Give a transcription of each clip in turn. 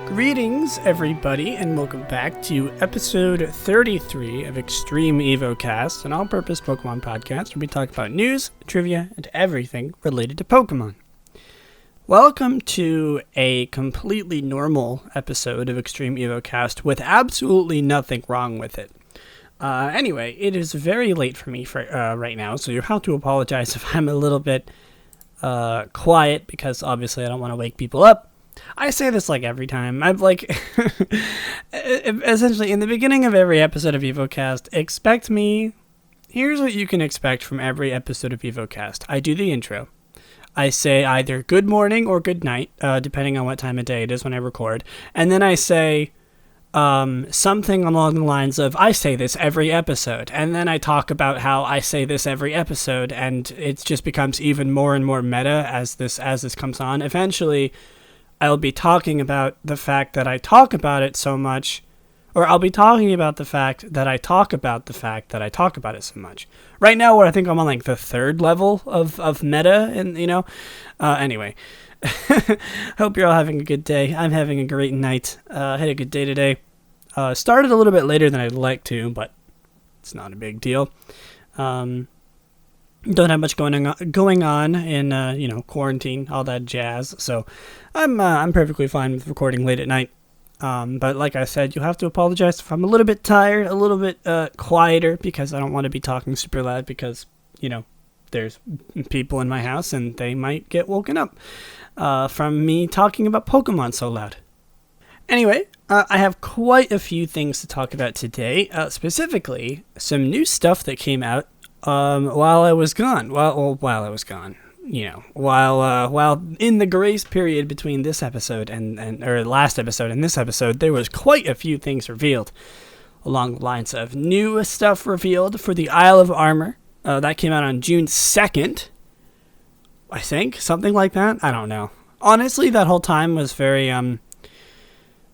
Greetings, everybody, and welcome back to episode 33 of xtre'M Evocast, an all-purpose Pokemon podcast where we talk about news, trivia, and everything related to Pokemon. Welcome to a completely normal episode of xtre'M Evocast with absolutely nothing wrong with it. Anyway, it is very late for me right now, so you have to apologize if I'm a little bit quiet, because obviously I don't want to wake people up. I say this like every time. I'm like, essentially in the beginning of every episode of Evocast, expect me. Here's what you can expect from every episode of Evocast. I do the intro. I say either good morning or good night, depending on what time of day it is when I record. And then I say something along the lines of, I say this every episode. And then I talk about how I say this every episode, and it just becomes even more and more meta as this comes on. Eventually, I'll be talking about the fact that I talk about it so much, or I'll be talking about the fact that I talk about the fact that I talk about it so much. Right now, where I think I'm on like the third level of meta, and anyway. Hope you're all having a good day. I'm having a great night. Had a good day today. Started a little bit later than I'd like to, but it's not a big deal. Don't have much going on in quarantine, all that jazz. So I'm perfectly fine with recording late at night. But like I said, you have to apologize if I'm a little bit tired, a little bit quieter, because I don't want to be talking super loud, because there's people in my house and they might get woken up from me talking about Pokemon so loud. Anyway, I have quite a few things to talk about today. Specifically, some new stuff that came out while I was gone. While I was gone, while in the grace period between this episode or last episode and this episode, there was quite a few things revealed along the lines of new stuff revealed for the Isle of Armor. That came out on June 2nd, I think, something like that. I don't know. Honestly, that whole time was very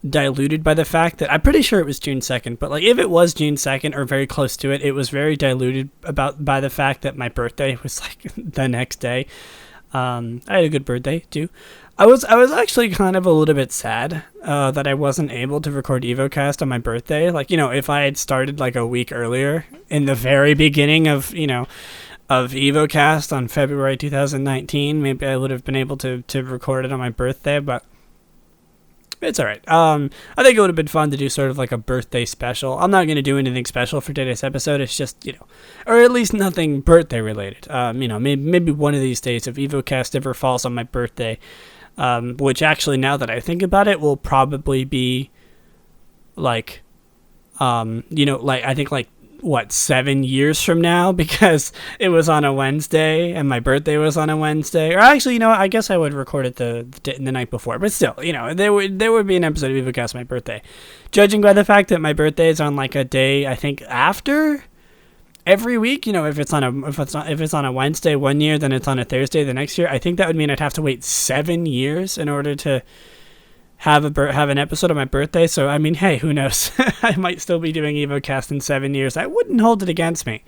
diluted by the fact that I'm pretty sure it was June 2nd, but like if it was June 2nd or very close to it, it was very diluted by the fact that my birthday was like the next day. I had a good birthday too. I was actually kind of a little bit sad that I wasn't able to record Evocast on my birthday. Like, if I had started like a week earlier in the very beginning of Evocast on February 2019, maybe I would have been able to record it on my birthday, but it's all right. I think it would have been fun to do sort of like a birthday special. I'm not going to do anything special for today's episode. It's just, or at least nothing birthday related. Maybe one of these days, if Evocast ever falls on my birthday, which actually, now that I think about it, will probably be like, I think like, 7 years from now, because it was on a Wednesday and my birthday was on a Wednesday. Or actually, I guess I would record it the night before, but still, there would be an episode of Evocast on my birthday. Judging by the fact that my birthday is on like a day, I think, after every week, if it's on a Wednesday one year, then it's on a Thursday the next year. I think that would mean I'd have to wait 7 years in order to have an episode on my birthday. So I mean, hey, who knows? I might still be doing Evocast in 7 years. I wouldn't hold it against me.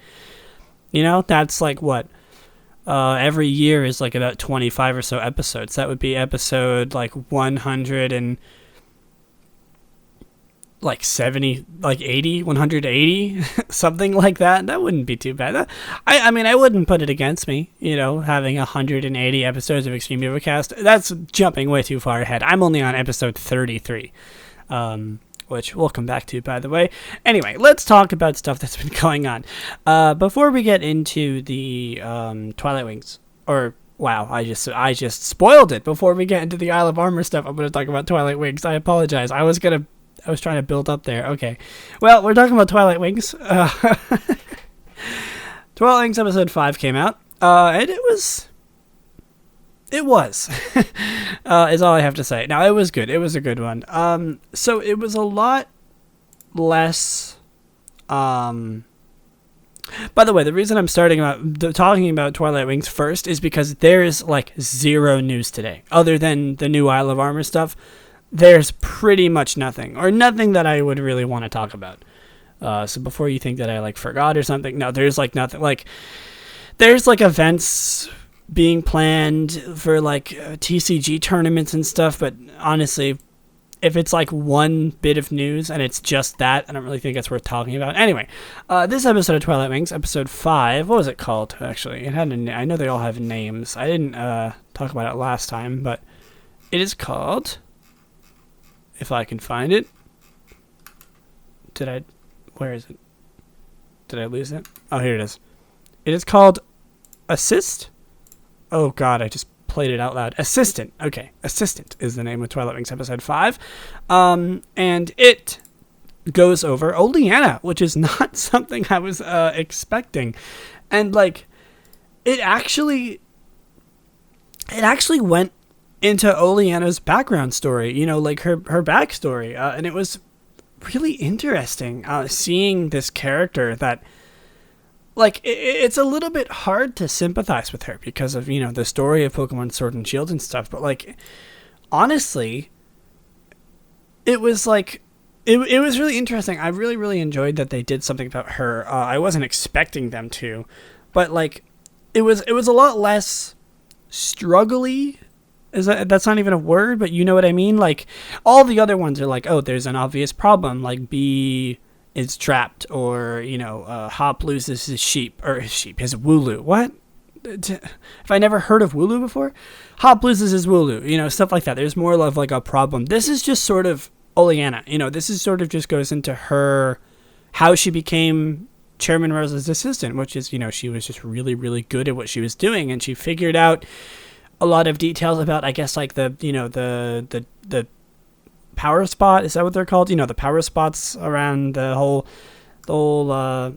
That's like what every year is like about 25 or so episodes. That would be episode like 100 and like 70, like 80, 180, something like that. That wouldn't be too bad. I mean, I wouldn't put it against me, having 180 episodes of xtre'M Evocast. That's jumping way too far ahead. I'm only on episode 33, which we'll come back to, by the way. Anyway, let's talk about stuff that's been going on. Before we get into the Twilight Wings, or wow, I just spoiled it. Before we get into the Isle of Armor stuff, I'm going to talk about Twilight Wings. I apologize. I was trying to build up there. Okay. Well, we're talking about Twilight Wings. Twilight Wings episode 5 came out. And it was is all I have to say. Now, it was good. It was a good one. So it was a lot less, by the way, the reason I'm talking about Twilight Wings first is because there's like zero news today, other than the new Isle of Armor stuff. There's pretty much nothing that I would really want to talk about. So before you think that I like forgot or something, no, there's like nothing. Like, there's like events being planned for like TCG tournaments and stuff, but honestly, if it's like one bit of news and it's just that, I don't really think it's worth talking about. Anyway, this episode of Twilight Wings, episode 5, what was it called, actually? It had I know they all have names. I didn't talk about it last time, but it is called, if I can find it. Where is it? Did I lose it? Oh, here it is. It is called Assist. Oh, God, I just played it out loud. Assistant. Okay, Assistant is the name of Twilight Wings episode 5. And it goes over Oleana, which is not something I was expecting. And, like, it actually went into Oleana's background story, you know, like her backstory. And it was really interesting seeing this character that, like, it's a little bit hard to sympathize with her because of, you know, the story of Pokemon Sword and Shield and stuff. But, like, honestly, it was, like, it was really interesting. I really, really enjoyed that they did something about her. I wasn't expecting them to. But, like, it was a lot less struggly. That's not even a word, but you know what I mean? Like, all the other ones are like, oh, there's an obvious problem. Like, B is trapped, or, you know, Hop loses his his Wooloo. What? Have I never heard of Wooloo before? Hop loses his Wooloo, you know, stuff like that. There's more of like a problem. This is just sort of Oleana, you know, this is sort of just goes into her, how she became Chairman Rose's assistant, which is, you know, she was just really, really good at what she was doing, and she figured out a lot of details about, I guess, like the, you know, the power spot, is that what they're called? You know, the power spots around the whole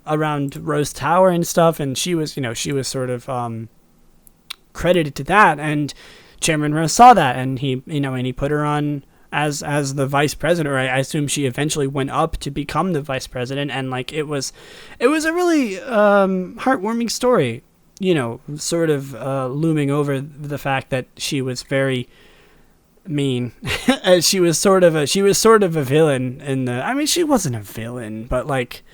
around Rose Tower and stuff, and she was sort of credited to that, and Chairman Rose saw that, and he put her on as the vice president, or I assume she eventually went up to become the vice president, and like it was a really heartwarming story, you know, sort of looming over the fact that she was very mean. she was sort of a villain in the, I mean, she wasn't a villain, but like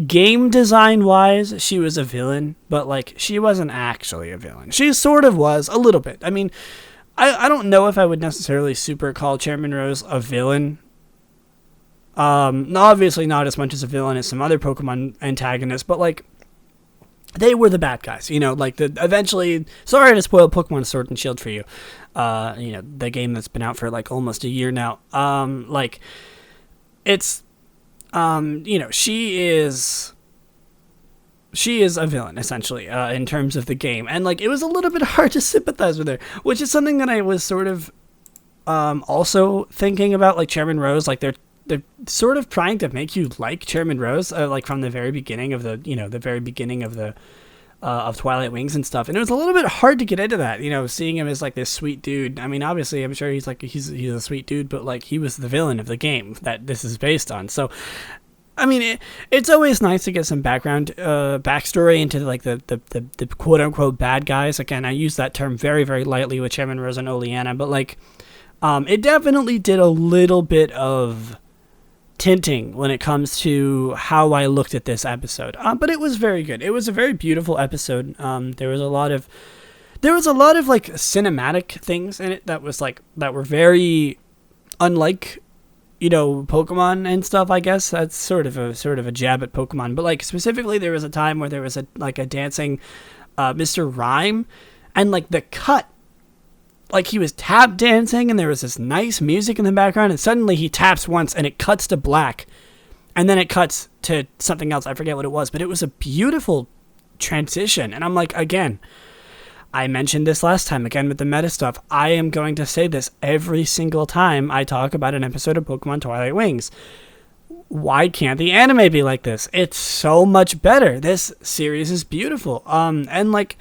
game design wise, she was a villain, but like she wasn't actually a villain. She sort of was a little bit. I mean, I don't know if I would necessarily super call Chairman Rose a villain. Obviously not as much as a villain as some other Pokemon antagonists, but like they were the bad guys, you know, like eventually, sorry to spoil Pokemon Sword and Shield for you. You know, the game that's been out for like almost a year now. Like it's, you know, she is a villain essentially, in terms of the game. And like, it was a little bit hard to sympathize with her, which is something that I was sort of, also thinking about, like Chairman Rose, like they're sort of trying to make you like Chairman Rose, like from the very beginning of of Twilight Wings and stuff. And it was a little bit hard to get into that, you know, seeing him as like this sweet dude. I mean, obviously I'm sure he's a sweet dude, but like he was the villain of the game that this is based on. So, I mean, it's always nice to get some backstory into like the quote unquote bad guys. Again, I use that term very, very lightly with Chairman Rose and Oleana, but like, it definitely did a little bit of tinting when it comes to how I looked at this episode. But it was very good. It was a very beautiful episode. There was a lot of like cinematic things in it that were very unlike, you know, Pokemon and stuff. I guess that's sort of a jab at Pokemon, but like specifically there was a time where there was a dancing Mr. Rhyme, and like the cut, like he was tap dancing and there was this nice music in the background, and suddenly he taps once and it cuts to black, and then it cuts to something else. I forget what it was, but it was a beautiful transition. And I'm like, again, I mentioned this last time, again with the meta stuff, I am going to say this every single time I talk about an episode of Pokemon Twilight Wings. Why can't the anime be like this? It's so much better. This series is beautiful. And like,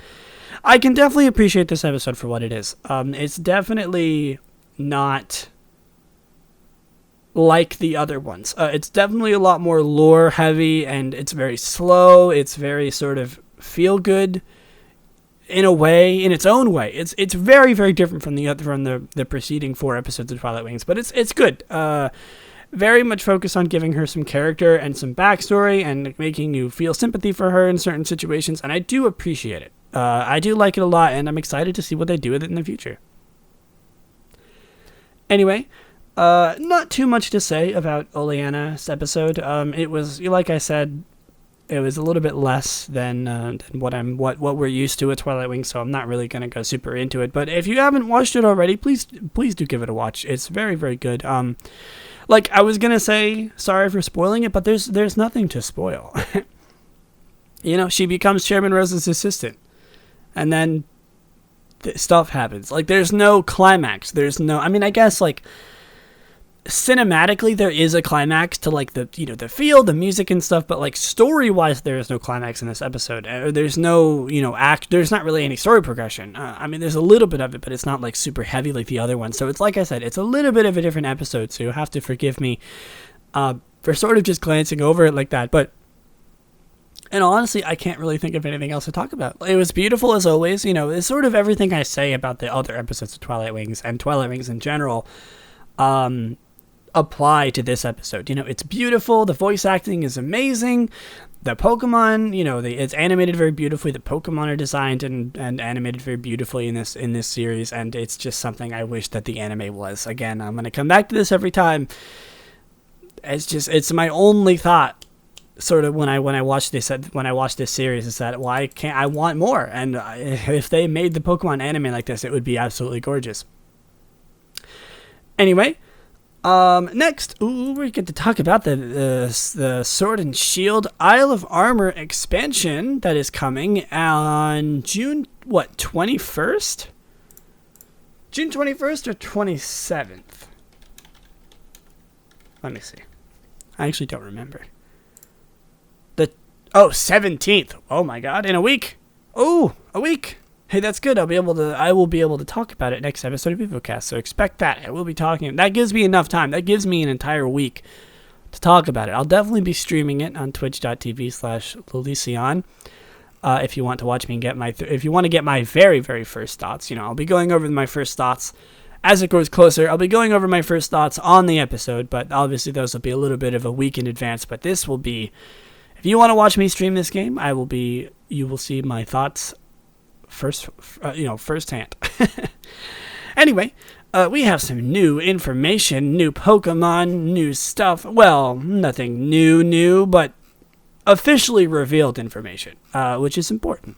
I can definitely appreciate this episode for what it is. It's definitely not like the other ones. It's definitely a lot more lore heavy, and it's very slow. It's very sort of feel good in a way, in its own way. It's very, very different from the preceding 4 episodes of Twilight Wings, but it's good. Very much focused on giving her some character and some backstory and making you feel sympathy for her in certain situations, and I do appreciate it. I do like it a lot, and I'm excited to see what they do with it in the future. Anyway, Not too much to say about Oleana's episode. It was, like I said, it was a little bit less than what we're used to at Twilight Wings, so I'm not really gonna go super into it. But if you haven't watched it already, please do give it a watch. It's very, very good. Like I was gonna say, sorry for spoiling it, but there's nothing to spoil. She becomes Chairman Rose's assistant, and then stuff happens. Like there's no climax. I guess like cinematically there is a climax to like the the feel, the music and stuff, but like story wise there is no climax in this episode. There's no there's not really any story progression. There's a little bit of it, but it's not like super heavy like the other one. So it's like I said, it's a little bit of a different episode, so you have to forgive me for sort of just glancing over it like that. But and honestly, I can't really think of anything else to talk about. It was beautiful as always. It's sort of everything I say about the other episodes of Twilight Wings and Twilight Wings in general apply to this episode. It's beautiful. The voice acting is amazing. The Pokemon, it's animated very beautifully. The Pokemon are designed and animated very beautifully in this series, and it's just something I wish that the anime was. Again, I'm going to come back to this every time. It's my only thought sort of when I watch this series is that I want more, and if they made the Pokemon anime like this, it would be absolutely gorgeous. Anyway, next we get to talk about the Sword and Shield Isle of Armor expansion that is coming on June 21st? June 21st or 27th? Let me see. I actually don't remember. 17th. Oh my god, in a week. Oh, a week. Hey, that's good. I will be able to talk about it next episode of Evocast, so expect that. I will be talking. That gives me enough time. That gives me an entire week to talk about it. I'll definitely be streaming it on twitch.tv/Lillieceon. If you want to watch me and if you want to get my very, very first thoughts, I'll be going over my first thoughts as it grows closer. I'll be going over my first thoughts on the episode, but obviously those will be a little bit of a week in advance, but this will be, if you want to watch me stream this game, you will see my thoughts firsthand. Anyway, we have some new information, new Pokemon, new stuff. Well, nothing new, but officially revealed information, which is important.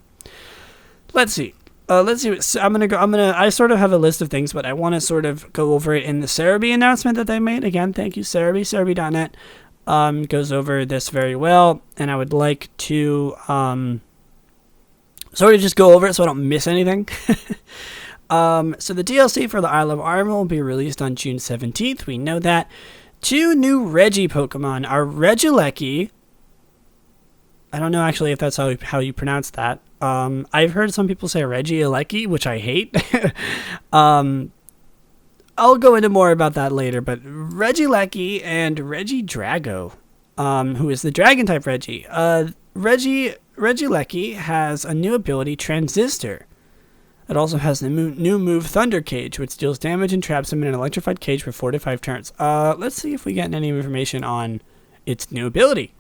Let's see. I sort of have a list of things, but I want to sort of go over it in the Cerebi announcement that they made. Again, thank you, Cerebi. Cerebi.net goes over this very well, and I would like to sort of just go over it so I don't miss anything. So the DLC for the Isle of Armor will be released on June 17th. We know that. 2 new Reggie Pokemon are Regieleki. I don't know actually if that's how you pronounce that. I've heard some people say Regieleki, which I hate. I'll go into more about that later, but Regieleki and Regidrago, who is the Dragon-type Reggie. Regieleki has a new ability, Transistor. It also has the new move, Thunder Cage, which deals damage and traps him in an electrified cage for 4 to 5 turns. Let's see if we get any information on its new ability.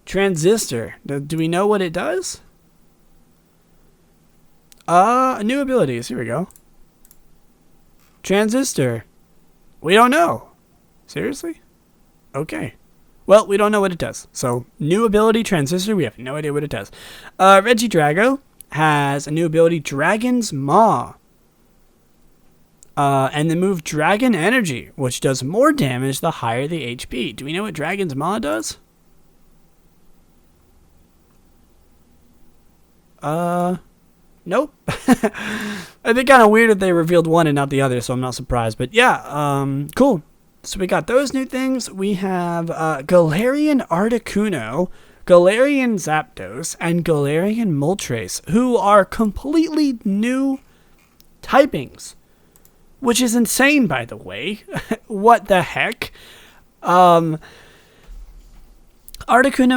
Transistor. Do we know what it does? New abilities. Here we go. Transistor. We don't know. Seriously? Okay. Well, we don't know what it does. So, new ability, Transistor, we have no idea what it does. Regidrago has a new ability, Dragon's Maw. And the move Dragon Energy, which does more damage the higher the HP. Do we know what Dragon's Maw does? Nope. It'd be kind of weird if they revealed one and not the other, so I'm not surprised. But yeah, cool. So we got those new things. We have Galarian Articuno, Galarian Zapdos, and Galarian Moltres, who are completely new typings, which is insane, by the way. What the heck? Articuno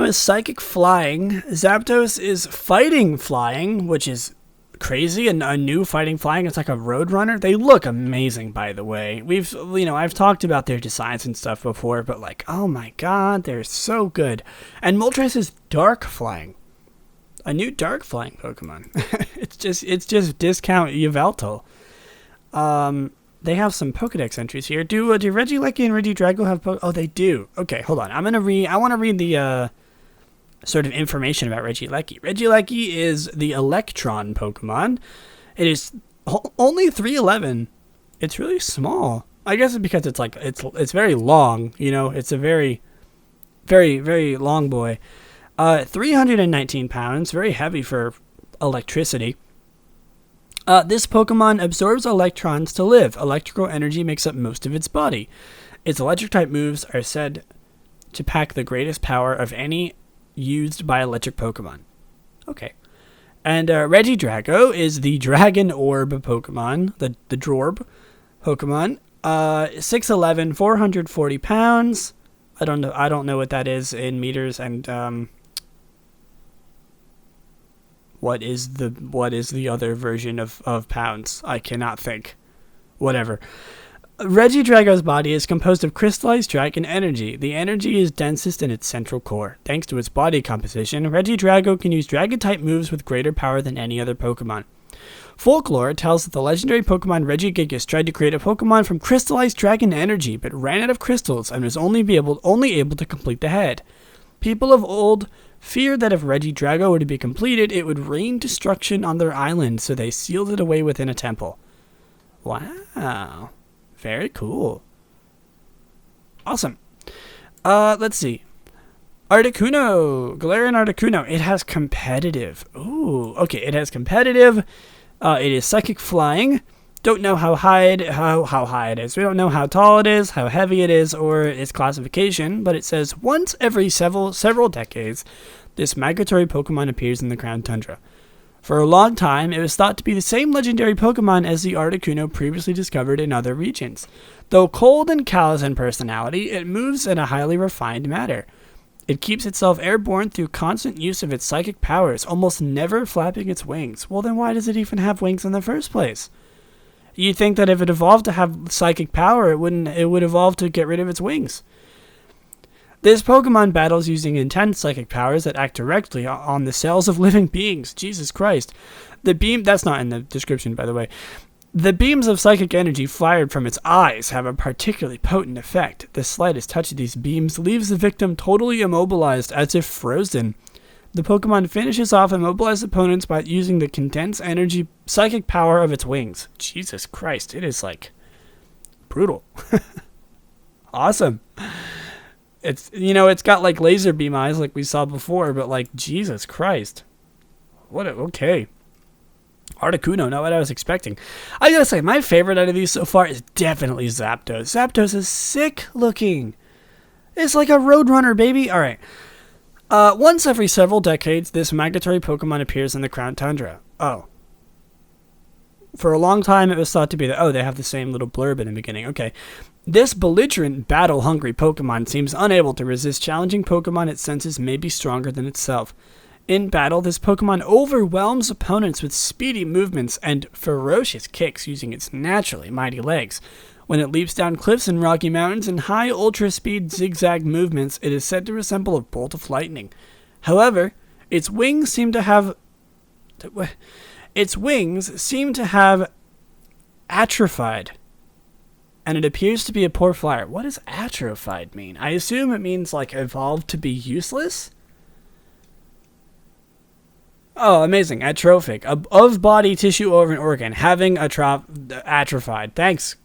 is Psychic Flying. Zapdos is Fighting Flying, which is crazy, and a new Fighting Flying. It's like a Roadrunner. They look amazing, by the way. I've talked about their designs and stuff before, but like, oh my god, they're so good. And Moltres is Dark Flying, a new Dark Flying Pokemon. it's just discount Yveltal. they have some Pokedex entries here. Do Regieleki and Regidrago have Oh, they do. Okay, hold on. I want to read the sort of information about Regieleki. Regieleki is the Electron Pokemon. It is only 311. It's really small. I guess it's because it's very long. You know, it's a very, very, very long boy. 319 pounds. Very heavy for electricity. This Pokemon absorbs electrons to live. Electrical energy makes up most of its body. Its electric-type moves are said to pack the greatest power of any used by electric Pokemon. Okay. And Regidrago is the Dragon Orb Pokemon, the Drorb Pokemon. 6'11", 440 pounds. I don't know what that is in meters, and what is the other version of pounds? I cannot think. Whatever. Regidrago's body is composed of crystallized dragon energy. The energy is densest in its central core. Thanks to its body composition, Regidrago can use dragon-type moves with greater power than any other Pokemon. Folklore tells that the legendary Pokemon Regigigas tried to create a Pokemon from crystallized dragon energy, but ran out of crystals and was only able to complete the head. People of old feared that if Regidrago were to be completed, it would rain destruction on their island, so they sealed it away within a temple. Wow. Very cool. Awesome. Let's see. Articuno. Galarian Articuno. It has competitive. Ooh. Okay, it has competitive. It is psychic flying. Don't know how high it is. We don't know how tall it is, how heavy it is, or its classification, but it says once every several decades, this migratory Pokemon appears in the Crown Tundra. For a long time, it was thought to be the same legendary Pokemon as the Articuno previously discovered in other regions. Though cold and callous in personality, it moves in a highly refined manner. It keeps itself airborne through constant use of its psychic powers, almost never flapping its wings. Well, then why does it even have wings in the first place? You'd think that if it evolved to have psychic power, it would evolve to get rid of its wings. This Pokemon battles using intense psychic powers that act directly on the cells of living beings. Jesus Christ. That's not in the description, by the way. The beams of psychic energy fired from its eyes have a particularly potent effect. The slightest touch of these beams leaves the victim totally immobilized, as if frozen. The Pokemon finishes off immobilized opponents by using the condensed energy psychic power of its wings. Jesus Christ, it is like brutal. Awesome. It's got like laser beam eyes like we saw before, but like Jesus Christ. Okay. Articuno, not what I was expecting. I gotta say, my favorite out of these so far is definitely Zapdos. Zapdos is sick looking. It's like a Roadrunner, baby. Alright. Once every several decades, this migratory Pokemon appears in the Crown Tundra. Oh. For a long time, it was thought to be that, they have the same little blurb in the beginning. Okay. This belligerent, battle-hungry Pokemon seems unable to resist challenging Pokemon it senses may be stronger than itself. In battle, this Pokemon overwhelms opponents with speedy movements and ferocious kicks using its naturally mighty legs. When it leaps down cliffs and rocky mountains in high ultra-speed zigzag movements, it is said to resemble a bolt of lightning. However, its wings seem to have atrophied, and it appears to be a poor flyer. What does atrophied mean? I assume it means like evolved to be useless? Oh, amazing. Atrophic. Of body, tissue, or an organ. Having atrophied. Thanks.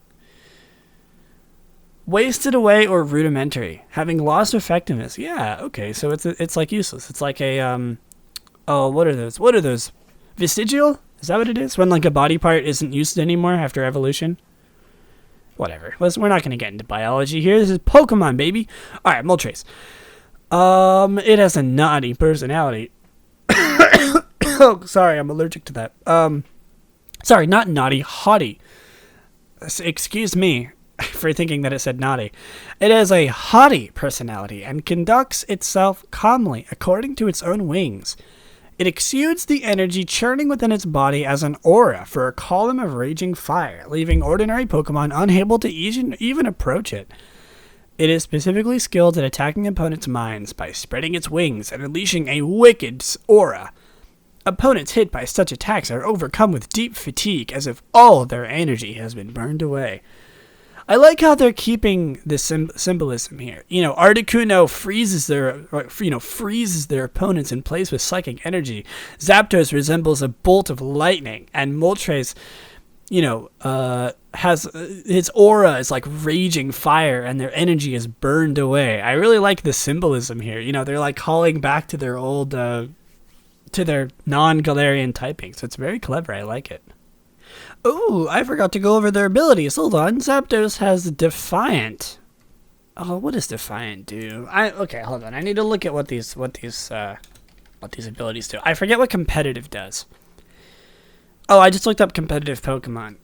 Wasted away or rudimentary. Having lost effectiveness. Yeah, okay. So it's like useless. It's like a, what are those? What are those? Vestigial? Is that what it is? When like a body part isn't used anymore after evolution? Whatever. We're not going to get into biology here. This is Pokemon, baby. Alright, Moltres. It has a naughty personality. Oh, sorry, I'm allergic to that. Sorry, not naughty, haughty. Excuse me for thinking that it said naughty. It has a haughty personality and conducts itself calmly according to its own wings. It exudes the energy churning within its body as an aura for a column of raging fire, leaving ordinary Pokemon unable to even approach it. It is specifically skilled at attacking opponents' minds by spreading its wings and unleashing a wicked aura. Opponents hit by such attacks are overcome with deep fatigue, as if all their energy has been burned away. I like how they're keeping this symbolism here. Articuno freezes their opponents in place with psychic energy. Zapdos resembles a bolt of lightning, and Moltres, has its aura is like raging fire, and their energy is burned away. I really like the symbolism here. They're like calling back to their old, to their non-Galarian typing. So it's very clever. I like it. Oh, I forgot to go over their abilities. Hold on. Zapdos has Defiant. Oh, what does Defiant do? Okay, hold on. I need to look at what these abilities do. I forget what competitive does. Oh, I just looked up competitive Pokemon.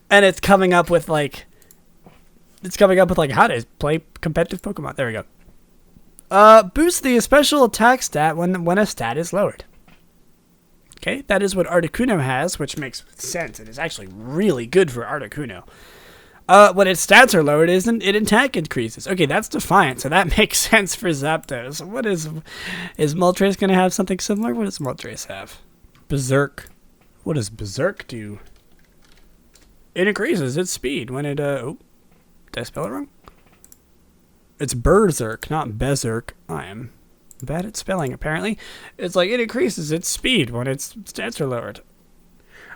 And it's coming up with how to play competitive Pokemon. There we go. Boost the special attack stat when a stat is lowered. Okay, that is what Articuno has, which makes sense. It is actually really good for Articuno. When its stats are lowered, its attack increases. Okay, that's Defiant, so that makes sense for Zapdos. Is Moltres going to have something similar? What does Moltres have? Berserk. What does Berserk do? It increases its speed when it, did I spell it wrong? It's Berserk, not Berserk. I am bad at spelling, apparently. It's like it increases its speed when its stats are lowered.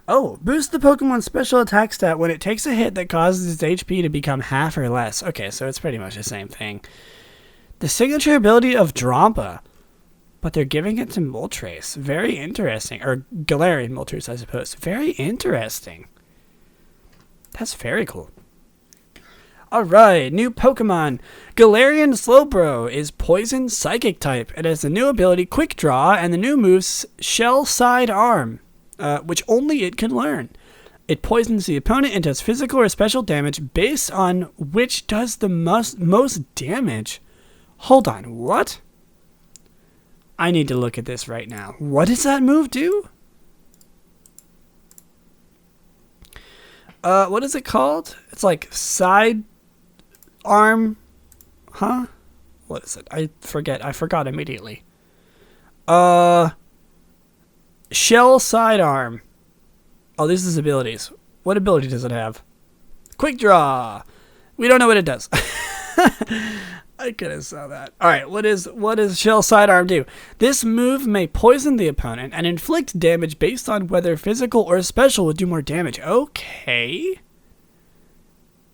Oh, boost the Pokemon's special attack stat when it takes a hit that causes its HP to become half or less. Okay, so it's pretty much the same thing. The signature ability of Drampa, but they're giving it to Moltres. Very interesting. Or Galarian Moltres, I suppose. Very interesting. That's very cool. Alright, new Pokemon. Galarian Slowbro is Poison Psychic type. It has the new ability Quick Draw and the new moves Shell Side Arm, which only it can learn. It poisons the opponent and does physical or special damage based on which does the most damage. Hold on, what? I need to look at this right now. What does that move do? What is it called? It's like side arm, huh? What is it? I forgot immediately. Shell Sidearm. Oh, this is abilities. What ability does it have? Quick Draw. We don't know what it does. I could have saw that. Alright, what does Shell Sidearm do? This move may poison the opponent and inflict damage based on whether physical or special would do more damage. Okay.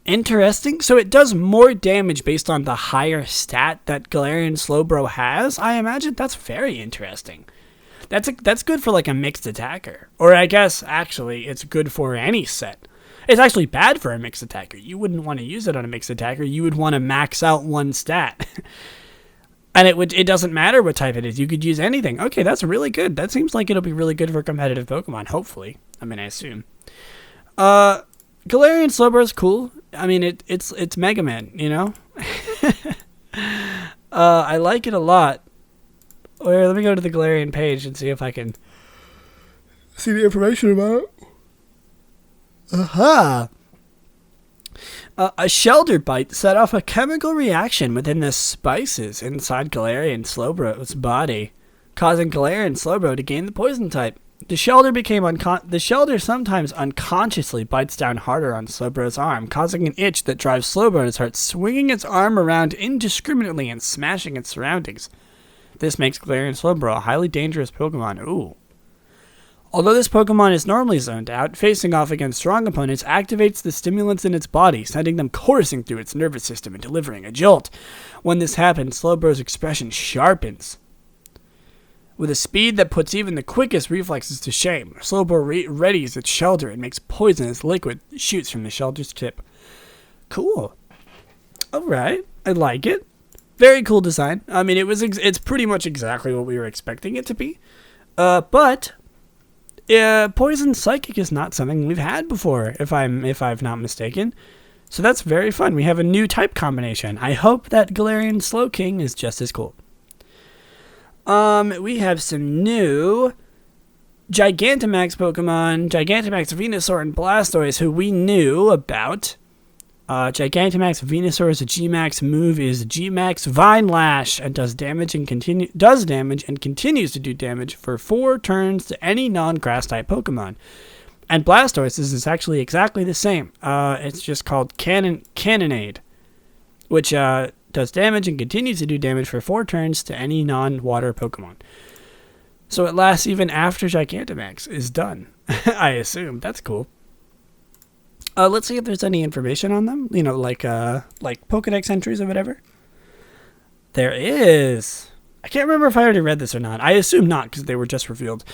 Interesting. So it does more damage based on the higher stat that Galarian Slowbro has? I imagine that's very interesting. That's good for like a mixed attacker. Or I guess, actually, it's good for any set. It's actually bad for a mixed attacker. You wouldn't want to use it on a mixed attacker. You would want to max out one stat. And it doesn't matter what type it is. You could use anything. Okay, that's really good. That seems like it'll be really good for competitive Pokemon, hopefully. I mean, I assume. Galarian Slowbro is cool. I mean, it's Mega Man, you know? I like it a lot. Or let me go to the Galarian page and see if I can see the information about it. Aha! A Shelter Bite set off a chemical reaction within the spices inside Galarian Slowbro's body, causing Galarian Slowbro to gain the poison type. The Shelter sometimes unconsciously bites down harder on Slowbro's arm, causing an itch that drives Slowbro to start swinging its arm around indiscriminately and smashing its surroundings. This makes Galarian Slowbro a highly dangerous Pokemon. Ooh. Although this Pokemon is normally zoned out, facing off against strong opponents activates the stimulants in its body, sending them coursing through its nervous system and delivering a jolt. When this happens, Slowbro's expression sharpens. With a speed that puts even the quickest reflexes to shame, Slowbro readies its Shelter and makes poisonous liquid that shoots from the Shelter's tip. Cool. Alright, I like it. Very cool design. I mean, it's pretty much exactly what we were expecting it to be. But Poison Psychic is not something we've had before, if I'm not mistaken. So that's very fun. We have a new type combination. I hope that Galarian Slowking is just as cool. We have some new Gigantamax Pokemon, Gigantamax, Venusaur, and Blastoise, who we knew about Gigantamax Venusaur's G-Max move is G-Max Vine Lash and does damage and continues to do damage for 4 turns to any non-grass type Pokemon. And Blastoise's is actually exactly the same. It's just called Cannonade, which does damage and continues to do damage for 4 turns to any non-water Pokemon. So it lasts even after Gigantamax is done, I assume. That's cool. Let's see if there's any information on them. You know, like Pokedex entries or whatever. There is. I can't remember if I already read this or not. I assume not, because they were just revealed.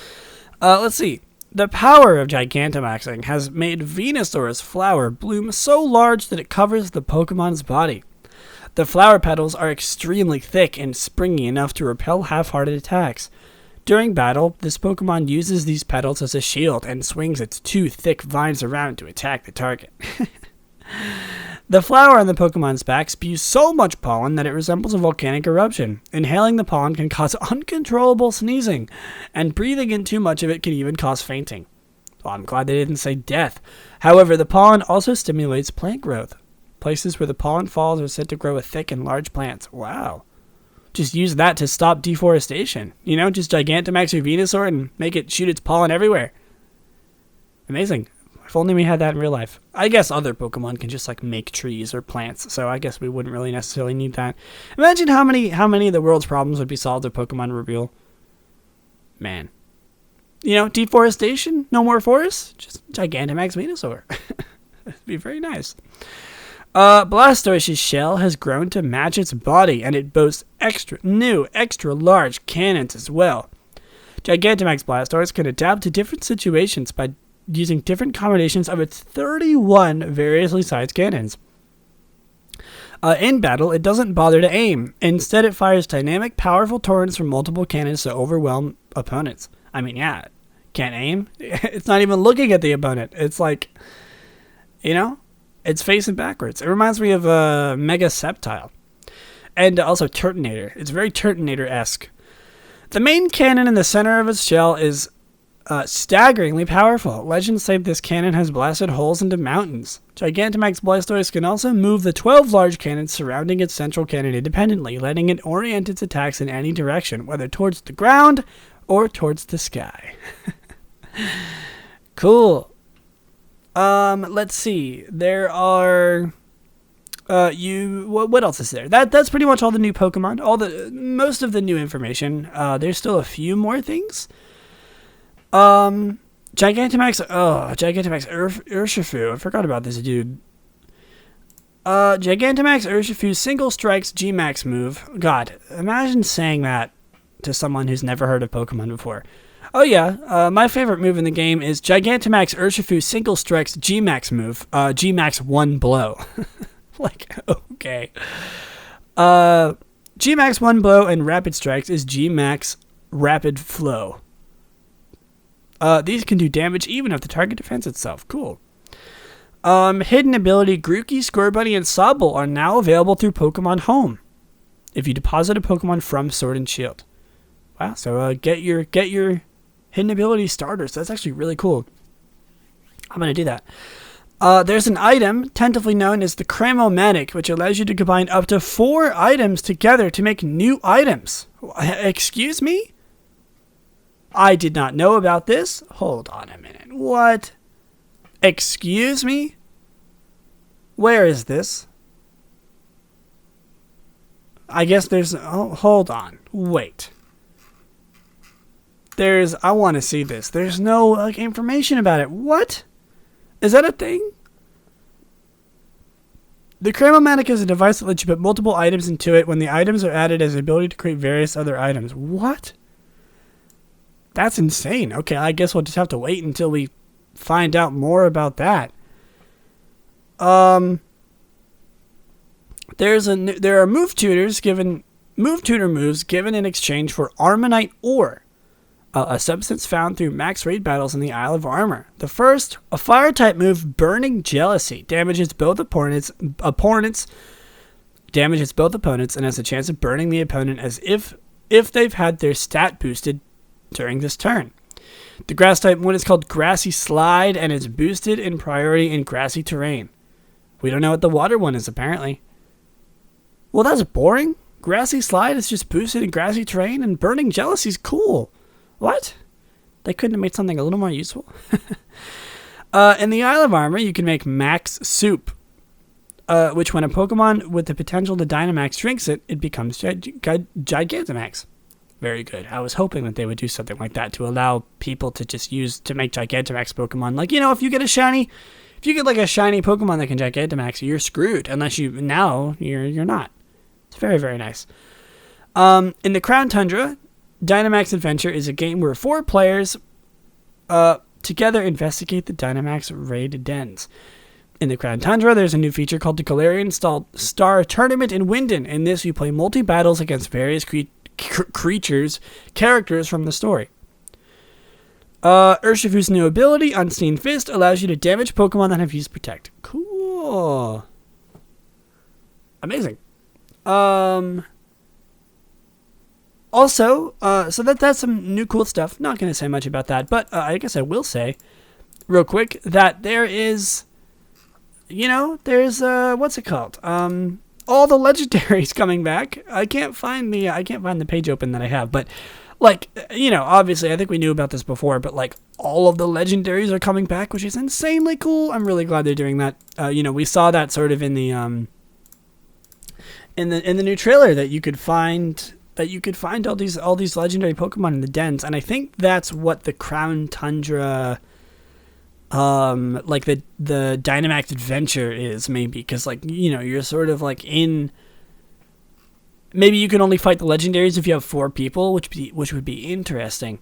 Let's see. The power of Gigantamaxing has made Venusaur's flower bloom so large that it covers the Pokemon's body. The flower petals are extremely thick and springy enough to repel half-hearted attacks. During battle, this Pokemon uses these petals as a shield and swings its 2 thick vines around to attack the target. The flower on the Pokemon's back spews so much pollen that it resembles a volcanic eruption. Inhaling the pollen can cause uncontrollable sneezing, and breathing in too much of it can even cause fainting. Well, I'm glad they didn't say death. However, the pollen also stimulates plant growth. Places where the pollen falls are said to grow with thick and large plants. Wow. Just use that to stop deforestation. You know, just Gigantamax your Venusaur and make it shoot its pollen everywhere. Amazing. If only we had that in real life. I guess other Pokemon can just like make trees or plants, so I guess we wouldn't really necessarily need that. Imagine how many of the world's problems would be solved if Pokemon were real. Man. You know, deforestation, no more forests, just Gigantamax Venusaur. It'd be very nice. Blastoise's shell has grown to match its body, and it boasts extra large cannons as well. Gigantamax Blastoise can adapt to different situations by using different combinations of its 31 variously sized cannons. In battle, it doesn't bother to aim. Instead, it fires dynamic, powerful torrents from multiple cannons to overwhelm opponents. I mean, yeah, can't aim. It's not even looking at the opponent. It's like, you know, it's facing backwards. It reminds me of Mega Sceptile. And also Turtonator. It's very Turtonator-esque. The main cannon in the center of its shell is staggeringly powerful. Legends say this cannon has blasted holes into mountains. Gigantamax Blastoise can also move the 12 large cannons surrounding its central cannon independently, letting it orient its attacks in any direction, whether towards the ground or towards the sky. Cool. Let's see. There are what else is there? That's pretty much all the new Pokemon. Most of the new information. There's still a few more things. Gigantamax Urshifu. I forgot about this dude. Gigantamax Urshifu's Single Strike's G-Max move. God, imagine saying that to someone who's never heard of Pokemon before. Oh yeah, my favorite move in the game is Gigantamax Urshifu's Single Strike's G-Max move. G-Max 1 blow. Like, okay. G-Max 1 blow and Rapid Strikes is G-Max Rapid Flow. These can do damage even if the target defends itself. Cool. Hidden ability Grookey, Scorbunny, and Sobble are now available through Pokemon Home if you deposit a Pokemon from Sword and Shield. Wow, so get your hidden ability starters. That's actually really cool. I'm going to do that. There's an item tentatively known as the Cramomatic, which allows you to combine up to 4 items together to make new items. Excuse me? I did not know about this. Hold on a minute. What? Excuse me? Where is this? I guess there's... Oh, hold on. Wait. I want to see this. There's no information about it. What? Is that a thing? The Cramomatic is a device that lets you put multiple items into it. When the items are added, as the ability to create various other items. What? That's insane. Okay, I guess we'll just have to wait until we find out more about that. There are move tutor moves given in exchange for Armanite ore, a substance found through max raid battles in the Isle of Armor. The first, a fire type move, Burning Jealousy, damages both opponents, and has a chance of burning the opponent as if they've had their stat boosted during this turn. The grass type one is called Grassy Slide and is boosted in priority in grassy terrain. We don't know what the water one is, apparently. Well, that's boring. Grassy Slide is just boosted in grassy terrain, and Burning Jealousy's cool. What? They couldn't have made something a little more useful? In the Isle of Armor, you can make Max Soup, which when a Pokemon with the potential to Dynamax drinks it, it becomes Gigantamax. Very good. I was hoping that they would do something like that to allow people to just use to make Gigantamax Pokemon. Like, you know, if you get a shiny Pokemon that can Gigantamax, you're screwed. Unless you're not. It's very, very nice. In the Crown Tundra, Dynamax Adventure is a game where 4 players together investigate the Dynamax raid dens. In the Crown Tundra, there's a new feature called the Galarian Star Tournament in Winden. In this, you play multi-battles against various characters from the story. Urshifu's new ability, Unseen Fist, allows you to damage Pokemon that have used Protect. Cool. Amazing. Also, so that's some new cool stuff. Not going to say much about that, but I guess I will say, real quick, that there is, what's it called? All the legendaries coming back. I can't find the page open that I have, but obviously I think we knew about this before, but all of the legendaries are coming back, which is insanely cool. I'm really glad they're doing that. We saw that sort of in the in the new trailer that you could find all these legendary Pokemon in the dens, and I think that's what the Crown Tundra the Dynamax Adventure is, maybe, because you're sort of in, maybe you can only fight the legendaries if you have 4 people, which would be interesting.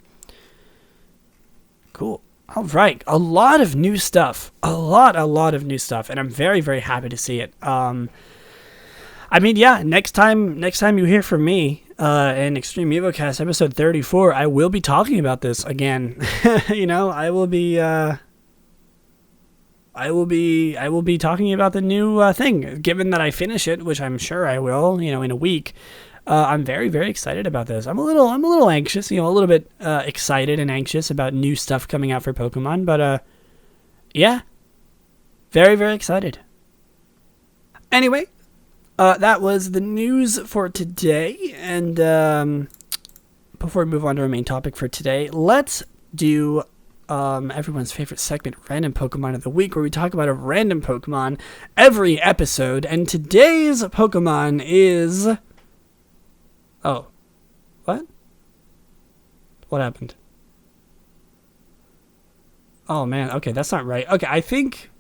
Cool. All right, a lot of new stuff, and I'm very, very happy to see it. Next time you hear from me in Extreme Evocast episode 34, I will be talking about this again. I will be talking about the new thing, given that I finish it, which I'm sure I will, in a week. I'm very, very excited about this. I'm a little anxious, a little bit excited and anxious about new stuff coming out for Pokemon, but yeah, very, very excited. Anyway, that was the news for today, and before we move on to our main topic for today, let's do everyone's favorite segment, Random Pokemon of the Week, where we talk about a random Pokemon every episode, and today's Pokemon is... Oh. What? What happened? Oh, man. Okay, that's not right. Okay, I think...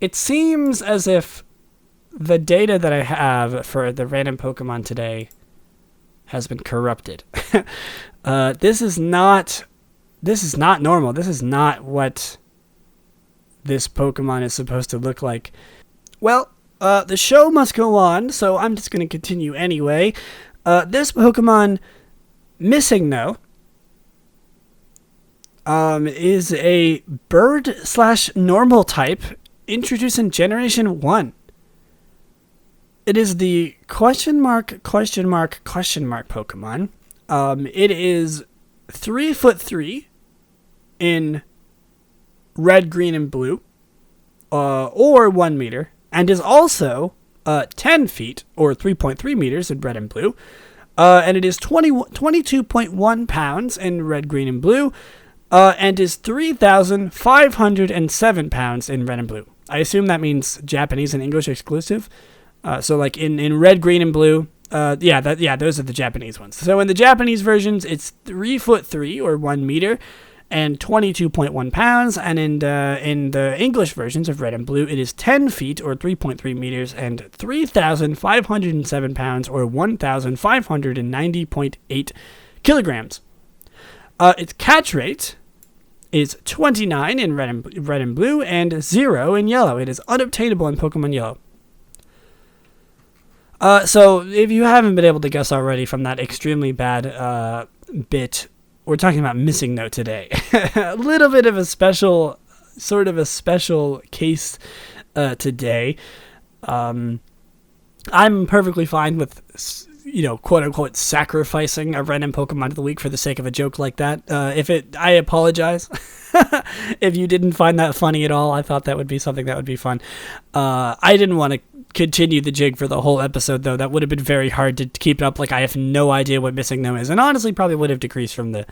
It seems as if the data that I have for the random Pokemon today has been corrupted. This is not normal. This is not what this Pokemon is supposed to look like. Well, the show must go on, so I'm just going to continue anyway. This Pokemon, Missing No, is a bird/normal type introduced in Generation 1. It is the question mark Pokemon. It is 3'3" in red, green, and blue, or 1 meter, and is also 10 feet, or 3.3 meters in red and blue, and it is 22.1 pounds in red, green, and blue, and is 3,507 pounds in red and blue. I assume that means Japanese and English exclusive. So in red, green, and blue, those are the Japanese ones. So in the Japanese versions, it's 3'3" or 1 meter, and 22.1 pounds, and in the English versions of red and blue, it is 10 feet, or 3.3 meters, and 3,507 pounds, or 1,590.8 kilograms. Its catch rate is 29 in red and blue, and 0 in yellow. It is unobtainable in Pokemon Yellow. So if you haven't been able to guess already from that extremely bad bit, we're talking about Missing No today. A little bit of a special case today. I'm perfectly fine with quote unquote sacrificing a random Pokemon of the week for the sake of a joke like that. I apologize if you didn't find that funny at all. I thought that would be something that would be fun. I didn't want to continue the jig for the whole episode, though. That would have been very hard to keep it up. Like, I have no idea what Missing No is, and honestly probably would have decreased from the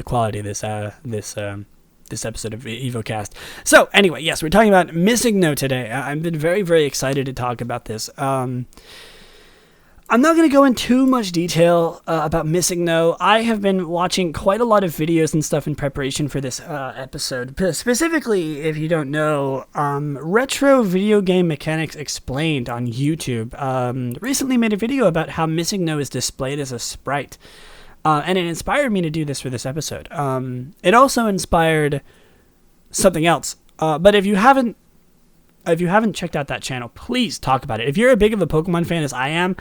quality of this episode of Evocast. So anyway, yes, we're talking about Missing No today. I've been very, very excited to talk about this. I'm not going to go into too much detail about Missing No. I have been watching quite a lot of videos and stuff in preparation for this episode. Specifically, if you don't know, Retro Video Game Mechanics Explained on YouTube recently made a video about how Missing No is displayed as a sprite. And it inspired me to do this for this episode. It also inspired something else. But if you haven't checked out that channel, please talk about it. If you're as big of a Pokemon fan as I am,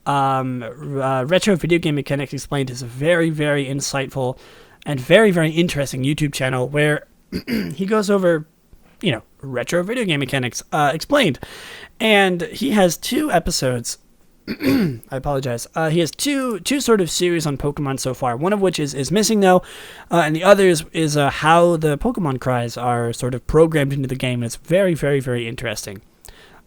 Retro Video Game Mechanics Explained is a very, very insightful and very, very interesting YouTube channel where he goes over, retro video game mechanics explained. And he has 2 episodes. I apologize. He has two sort of series on Pokemon so far. One of which is Missing No, and the other is how the Pokemon cries are sort of programmed into the game. It's very, very, very interesting.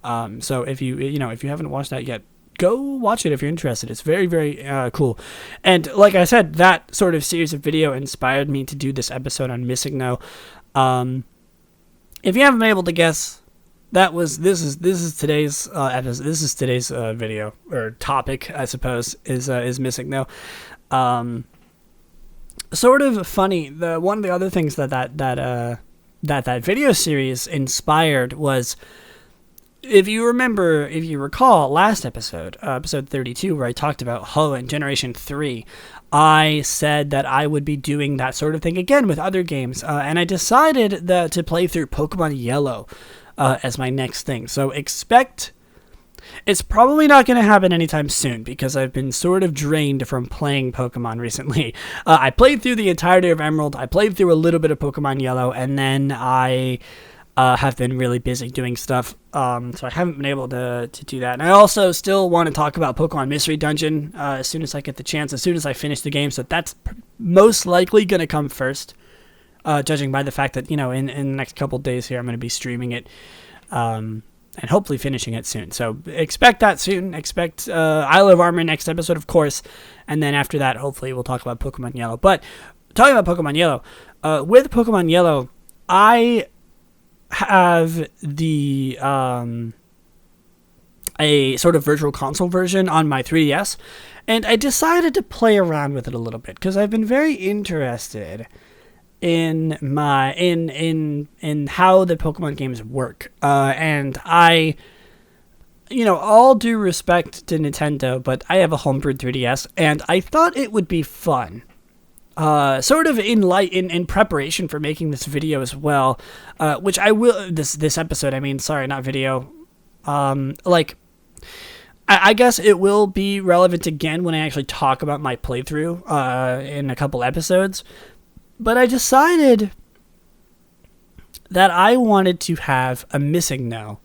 So if you haven't watched that yet, go watch it if you're interested. It's very, very cool. And like I said, that sort of series of video inspired me to do this episode on Missing No. If you haven't been able to guess, this is today's episode. This is today's video or topic, I suppose, is Missing No. Sort of funny. One of the other things that video series inspired was, if you recall last episode, episode 32, where I talked about Ho and Generation 3, I said that I would be doing that sort of thing again with other games, and I decided to play through Pokemon Yellow as my next thing. So expect, it's probably not going to happen anytime soon because I've been sort of drained from playing Pokemon recently. I played through the entirety of Emerald, I played through a little bit of Pokemon Yellow, and then I have been really busy doing stuff, so I haven't been able to do that. And I also still want to talk about Pokemon Mystery Dungeon as soon as I get the chance, as soon as I finish the game, so that's most likely going to come first. Judging by the fact that, in the next couple days here, I'm going to be streaming it, and hopefully finishing it soon. So expect that soon. Expect Isle of Armor next episode, of course. And then after that, hopefully we'll talk about Pokemon Yellow. But talking about Pokemon Yellow, with Pokemon Yellow, I have the a sort of virtual console version on my 3DS. And I decided to play around with it a little bit because I've been very interested in how the Pokemon games work, and I, all due respect to Nintendo, but I have a homebrewed 3DS, and I thought it would be fun, sort of in preparation for making this video as well, which I will this episode. I mean, sorry, not video. I guess it will be relevant again when I actually talk about my playthrough in a couple episodes. But I decided that I wanted to have a Missing No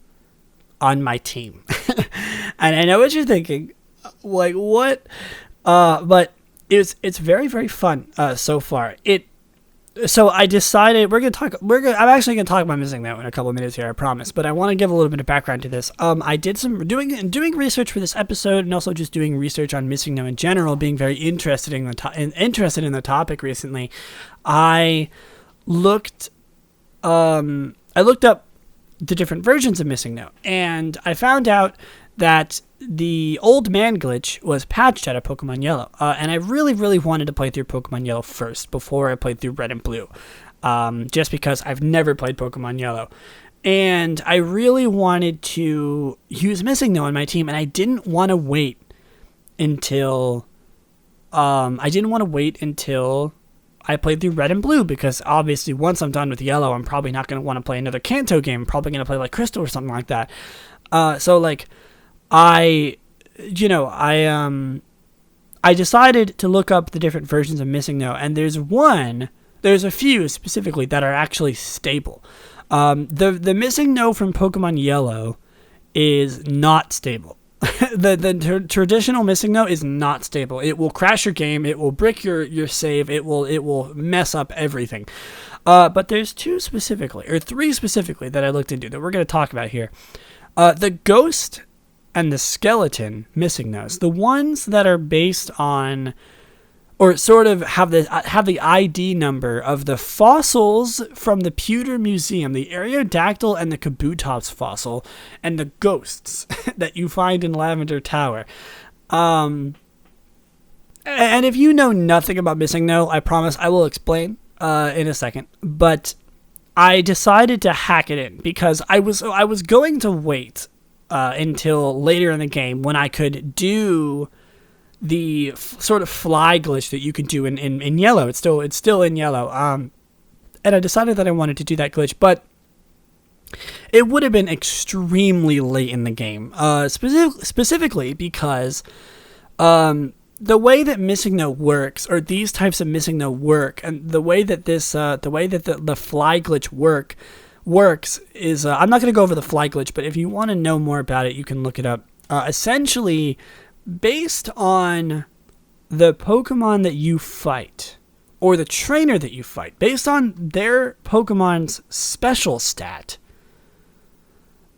on my team. And I know what you're thinking. Like, what? But it's very, very fun so far. So I decided I'm actually gonna talk about Missing No in a couple of minutes here, I promise. But I want to give a little bit of background to this. I did some doing research for this episode, and also just doing research on Missing No in general, being very interested in the topic recently. I looked up the different versions of Missing No, and I found out that the old man glitch was patched out of Pokemon Yellow, and I really, really wanted to play through Pokemon Yellow first before I played through Red and Blue, just because I've never played Pokemon Yellow, and I really wanted to use Missing No on my team, and I didn't want to wait until I played through Red and Blue, because obviously once I'm done with Yellow, I'm probably not going to want to play another Kanto game. I'm probably going to play like Crystal or something like that. I decided to look up the different versions of Missing No, and there's a few specifically that are actually stable. The Missing No from Pokemon Yellow is not stable. the traditional missing no is not stable. It will crash your game. It will brick your save. It will mess up everything. But there's three specifically that I looked into that we're going to talk about here. The ghost and the skeleton missing no's, the ones that are based on, or sort of have the ID number of the fossils from the Pewter Museum, the Aerodactyl and the Kabutops fossil, and the ghosts that you find in Lavender Tower. And if you know nothing about missing no, I promise I will explain in a second. But I decided to hack it in because I was going to wait until later in the game when I could do the sort of fly glitch that you can do in yellow. It's still in yellow. And I decided that I wanted to do that glitch, but it would have been extremely late in the game. Specifically because the way that missing no works, or these types of missing no work, and the way that the fly glitch works is I'm not going to go over the fly glitch, but if you want to know more about it, you can look it up. Essentially, based on the Pokemon that you fight, or the trainer that you fight, based on their Pokemon's special stat,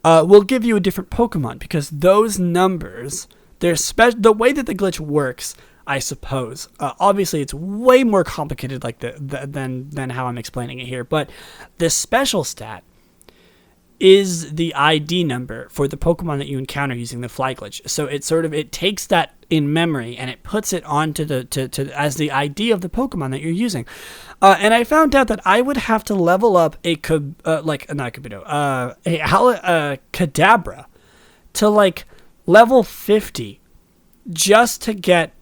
will give you a different Pokemon, because those numbers, the way that the glitch works, I suppose. Obviously, it's way more complicated than how I'm explaining it here, but the special stat is the ID number for the Pokemon that you encounter using the fly glitch. So it takes that in memory and it puts it onto as the ID of the Pokemon that you're using. And I found out that I would have to level up a Kadabra to level 50 just to get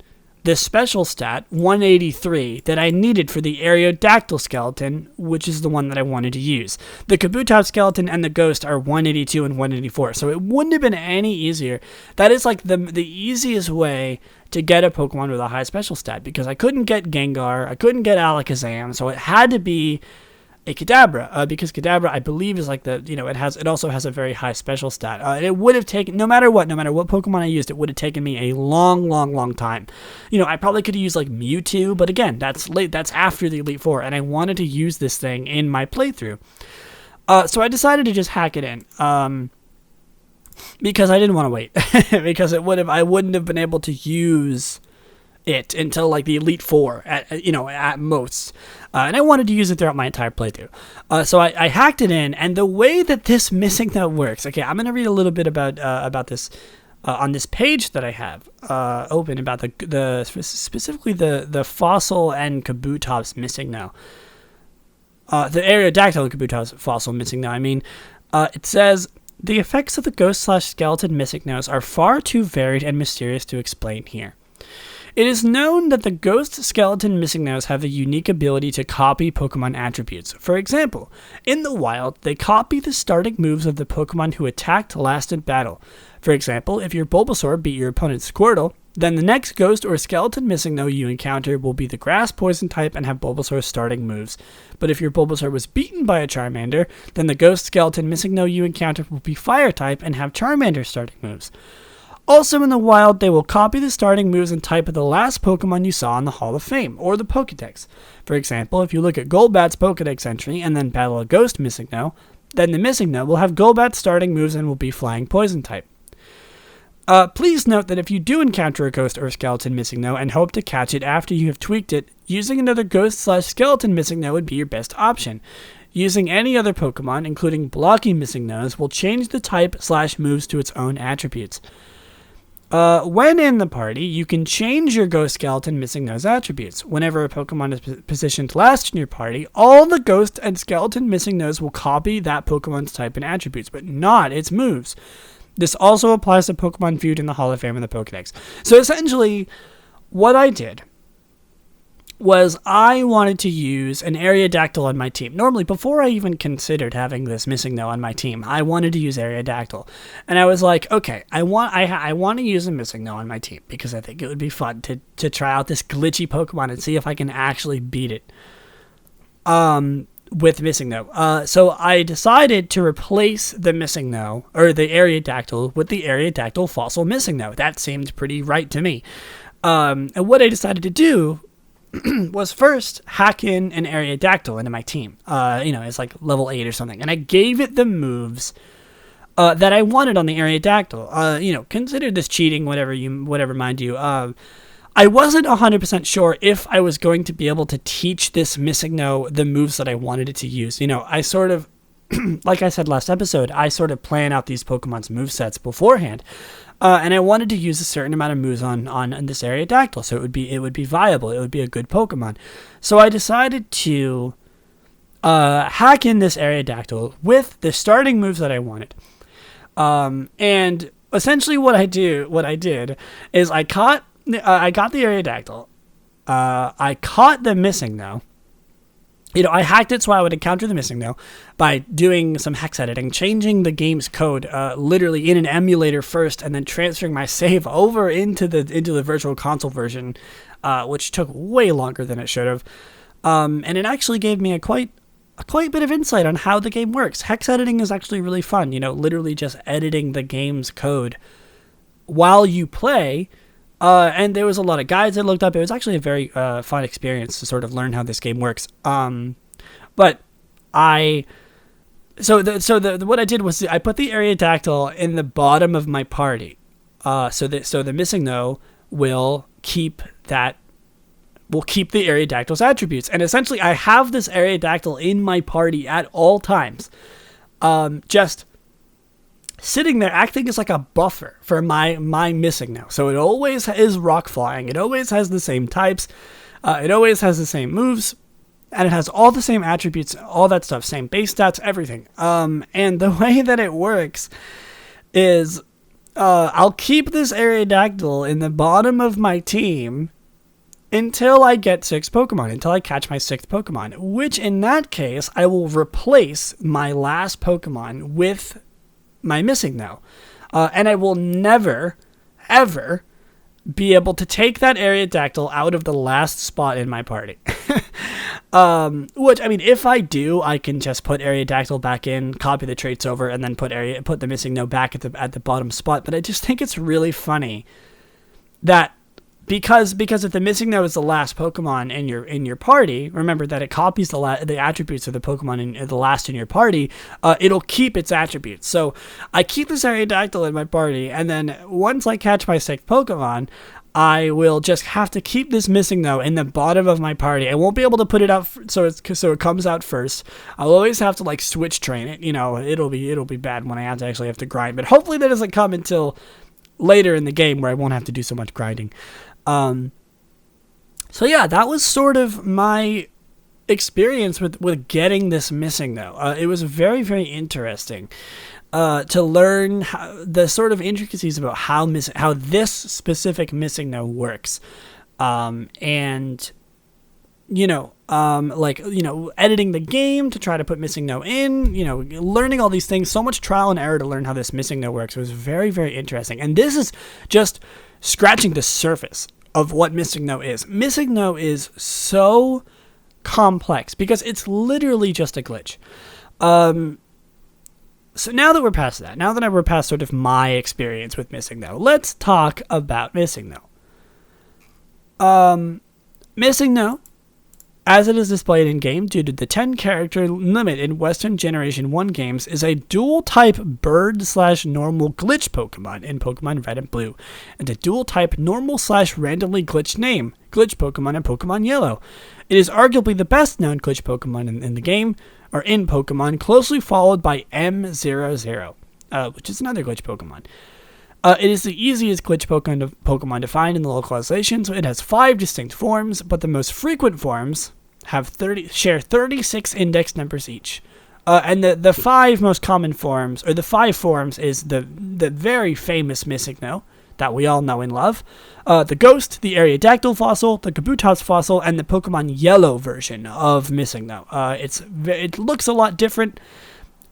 the special stat 183 that I needed for the Aerodactyl skeleton, which is the one that I wanted to use. The Kabutops skeleton and the ghost are 182 and 184, so it wouldn't have been any easier. That is the easiest way to get a Pokemon with a high special stat, because I couldn't get Gengar, I couldn't get Alakazam, so it had to be a Kadabra, because Kadabra, I believe, is it also has a very high special stat. And it would have taken, no matter what Pokemon I used, it would have taken me a long time. I probably could have used Mewtwo, but again, that's after the Elite Four, and I wanted to use this thing in my playthrough. So I decided to just hack it in, because I didn't want to wait, because I wouldn't have been able to use it until the Elite Four at most, and I wanted to use it throughout my entire playthrough. So I hacked it in, and the way that this missing note works. Okay, I'm gonna read a little bit about this on this page that I have open about specifically the fossil and Kabutops missing now. The Aerodactyl and Kabutops fossil missing now. It says, the effects of the ghost/skeleton missing notes are far too varied and mysterious to explain here. It is known that the ghost skeleton missing no's have a unique ability to copy Pokemon attributes. For example, in the wild, they copy the starting moves of the Pokemon who attacked last in battle. For example, if your Bulbasaur beat your opponent's Squirtle, then the next ghost or skeleton missing no you encounter will be the grass poison type and have Bulbasaur's starting moves. But if your Bulbasaur was beaten by a Charmander, then the ghost skeleton missing no you encounter will be fire type and have Charmander's starting moves. Also in the wild, they will copy the starting moves and type of the last Pokemon you saw in the Hall of Fame, or the Pokedex. For example, if you look at Golbat's Pokedex entry and then battle a ghost missing no, then the missing no will have Golbat's starting moves and will be flying poison type. Please note that if you do encounter a ghost or skeleton missing no and hope to catch it after you have tweaked it, using another ghost/skeleton missing no would be your best option. Using any other Pokemon, including blocking missing no's, will change the type/moves to its own attributes. When in the party, you can change your ghost skeleton missing no's attributes. Whenever a Pokemon is positioned last in your party, all the ghost and skeleton missing no's will copy that Pokemon's type and attributes, but not its moves. This also applies to Pokemon viewed in the Hall of Fame and the Pokedex. So essentially, what I did was I wanted to use an Aerodactyl on my team. Normally, before I even considered having this missing no on my team, I wanted to use Aerodactyl. And I was like, okay, I want to use a missing no on my team because I think it would be fun to try out this glitchy Pokemon and see if I can actually beat it. with Missing No. So I decided to replace the Missing No, or the Aerodactyl, with the Aerodactyl fossil Missing No. That seemed pretty right to me. And what I decided to do was first hack in an Aerodactyl into my team. It's like level 8 or something. And I gave it the moves that I wanted on the Aerodactyl. Consider this cheating, whatever mind you. I wasn't 100% sure if I was going to be able to teach this Missing No the moves that I wanted it to use. I sort of, like I said last episode, I sort of plan out these Pokemon's movesets beforehand. And I wanted to use a certain amount of moves on this Aerodactyl, so it would be viable. It would be a good Pokemon. So I decided to hack in this Aerodactyl with the starting moves that I wanted. And essentially what I did is I got the Aerodactyl. I caught the Missing No. I hacked it so I would encounter the Missing No by doing some hex editing, changing the game's code literally in an emulator first, and then transferring my save over into the Virtual Console version, which took way longer than it should have. And it actually gave me a quite bit of insight on how the game works. Hex editing is actually really fun. Literally just editing the game's code while you play. And there was a lot of guides I looked up. It was actually a very fun experience to sort of learn how this game works. What I did was I put the Aerodactyl in the bottom of my party. So the Missing No will keep the Aerodactyl's attributes. And essentially I have this Aerodactyl in my party at all times. Just sitting there acting as like a buffer for my Missing No. So it always is rock flying. It always has the same types. It always has the same moves. And it has all the same attributes, all that stuff, same base stats, everything. And the way that it works is I'll keep this Aerodactyl in the bottom of my team until I get 6 Pokemon, until I catch my 6th Pokemon, which in that case, I will replace my last Pokemon with my Missing No. And I will never, ever be able to take that Aerodactyl out of the last spot in my party. Which, I mean, if I do, I can just put Aerodactyl back in, copy the traits over, and then put the Missing No back at the bottom spot. But I just think it's really funny that because if the Missing No is the last Pokemon in your party, remember that it copies the attributes of the Pokemon in the last in your party. It'll keep its attributes. So I keep this Aerodactyl in my party, and then once I catch my 6th Pokemon, I will just have to keep this Missing No in the bottom of my party. I won't be able to put it out so it comes out first. I'll always have to switch train it. It'll be bad when I actually have to grind. But hopefully that doesn't come until later in the game where I won't have to do so much grinding. So yeah, that was sort of my experience with getting this Missing No. It was very, very interesting to learn the sort of intricacies about how this specific Missing No works. Editing the game to try to put Missing No in, learning all these things, so much trial and error to learn how this Missing No works. It was very, very interesting. And this is just scratching the surface of what Missing No is. Missing No is so complex because it's literally just a glitch. So now that we're past that, we're past sort of my experience with Missing No, let's talk about Missing No. Missing No, as it is displayed in-game due to the 10-character limit in Western Generation 1 games, is a dual-type bird/normal glitch Pokemon in Pokemon Red and Blue, and a dual-type normal/randomly glitched name, glitch Pokemon in Pokemon Yellow. It is arguably the best-known glitch Pokemon in the game, or in Pokemon, closely followed by M00, which is another glitch Pokemon. It is the easiest glitch Pokemon to find in the localization, so it has 5 distinct forms, but the most frequent forms share 36 index numbers each. And the 5 most common forms, or the 5 forms, is the very famous Missing No that we all know and love, the Ghost, the Aerodactyl fossil, the Kabutops fossil, and the Pokemon Yellow version of Missing No. It looks a lot different.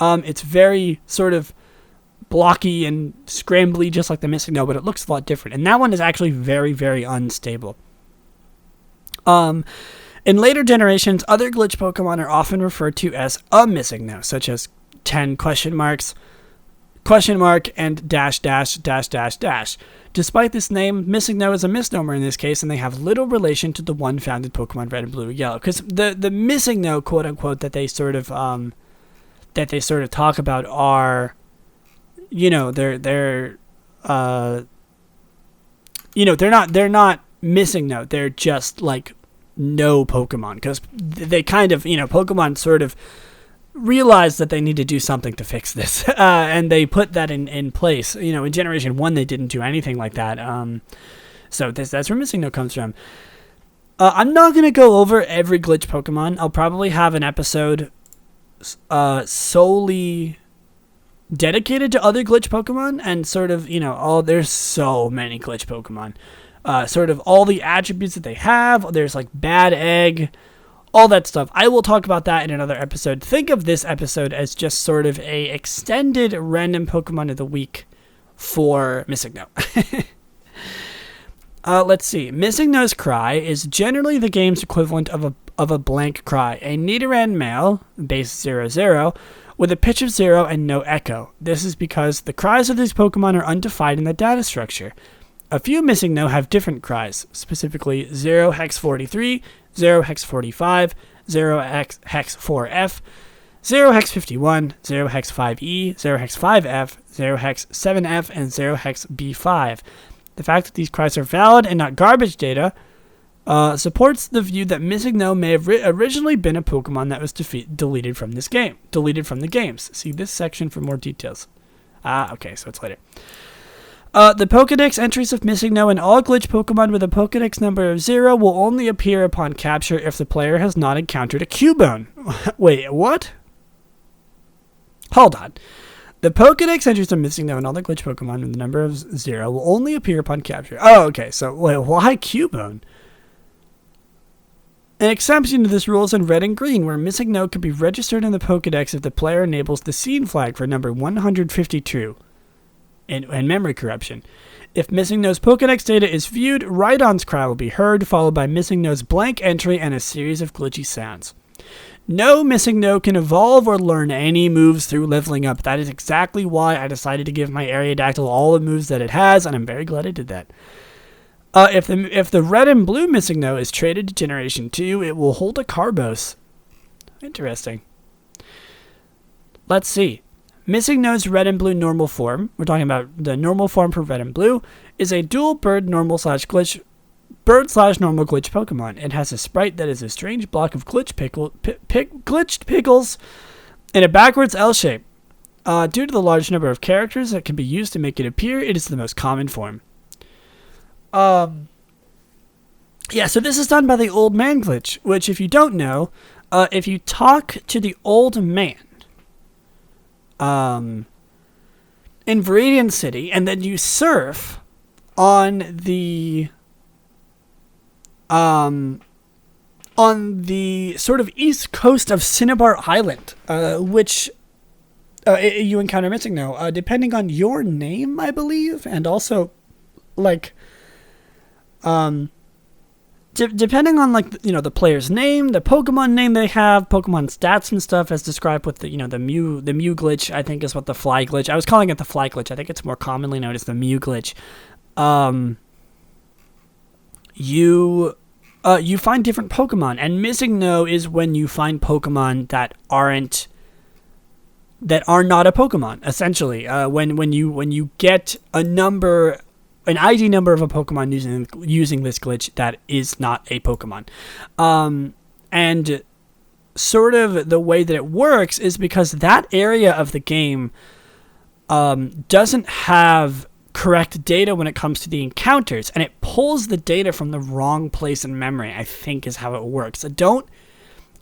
It's very sort of blocky and scrambly, just like the Missing No, but it looks a lot different. And that one is actually very, very unstable. In later generations, other glitch Pokemon are often referred to as a missing no, such as 10 question mark, and dash dash dash dash dash. Despite this name, missing no is a misnomer in this case, and they have little relation to the one found in Pokemon Red and Blue and Yellow. Because the missing no, quote unquote, that they sort of talk about are, they're not missing no. They're just like no Pokemon, because they kind of, Pokemon sort of realized that they need to do something to fix this, and they put that in place. In Generation 1, they didn't do anything like that. So that's where missing no comes from. I'm not going to go over every glitch Pokemon. I'll probably have an episode solely dedicated to other glitch Pokemon, and sort of, there's so many glitch Pokemon. Sort of all the attributes that they have. There's like Bad Egg, all that stuff. I will talk about that in another episode. Think of this episode as just sort of a extended random Pokemon of the week for Missing No. Let's see. Missing No's cry is generally the game's equivalent of a blank cry. A Nidoran male, base 00, with a pitch of 0 and no echo. This is because the cries of these Pokemon are undefined in the data structure. A few Missing No have different cries, specifically 0 hex 43, 0 hex 45, 0 hex 4F, 0 hex 51, 0 hex 5E, 0 hex 5F, 0 hex 7F, and 0 hex B5. The fact that these cries are valid and not garbage data supports the view that Missing No may have originally been a Pokemon that was deleted from the games. See this section for more details. Okay, so it's later. The Pokedex entries of Missing No and all glitch Pokemon with a Pokedex number of 0 will only appear upon capture if the player has not encountered a Cubone. Wait, what? Hold on. The Pokedex entries of Missing No and all the glitch Pokemon with the number of 0 will only appear upon capture. Oh, okay, so wait, why Cubone? An exception to this rule is in Red and Green, where Missing No can be registered in the Pokedex if the player enables the scene flag for number 152. And memory corruption. If Missing No's Pokedex data is viewed, Rhydon's cry will be heard, followed by Missing No's blank entry and a series of glitchy sounds. No Missing No can evolve or learn any moves through leveling up. That is exactly why I decided to give my Aerodactyl all the moves that it has, and I'm very glad I did that. If the Red and Blue Missing No is traded to Generation 2, it will hold a Carbos. Interesting. Let's see. Missing No's Red and Blue normal form, we're talking about the normal form for Red and Blue, is a dual bird/normal glitch Pokemon. It has a sprite that is a strange block of glitched pickles in a backwards L shape. Due to the large number of characters that can be used to make it appear, it is the most common form. So this is done by the Old Man glitch, which, if you don't know, if you talk to the Old Man, in Viridian City, and then you surf on the sort of east coast of Cinnabar Island, which you encounter Missing No, depending on your name, I believe, and also like depending on the player's name, the Pokemon name they have, Pokemon stats and stuff, as described with the Mew glitch, I think is what the Fly glitch. I was calling it the Fly glitch. I think it's more commonly known as the Mew glitch. You find different Pokemon, and Missing No is when you find Pokemon that are not a Pokemon. Essentially, when you get an ID number of a Pokemon using this glitch that is not a Pokemon. And sort of the way that it works is because that area of the game doesn't have correct data when it comes to the encounters, and it pulls the data from the wrong place in memory, I think is how it works.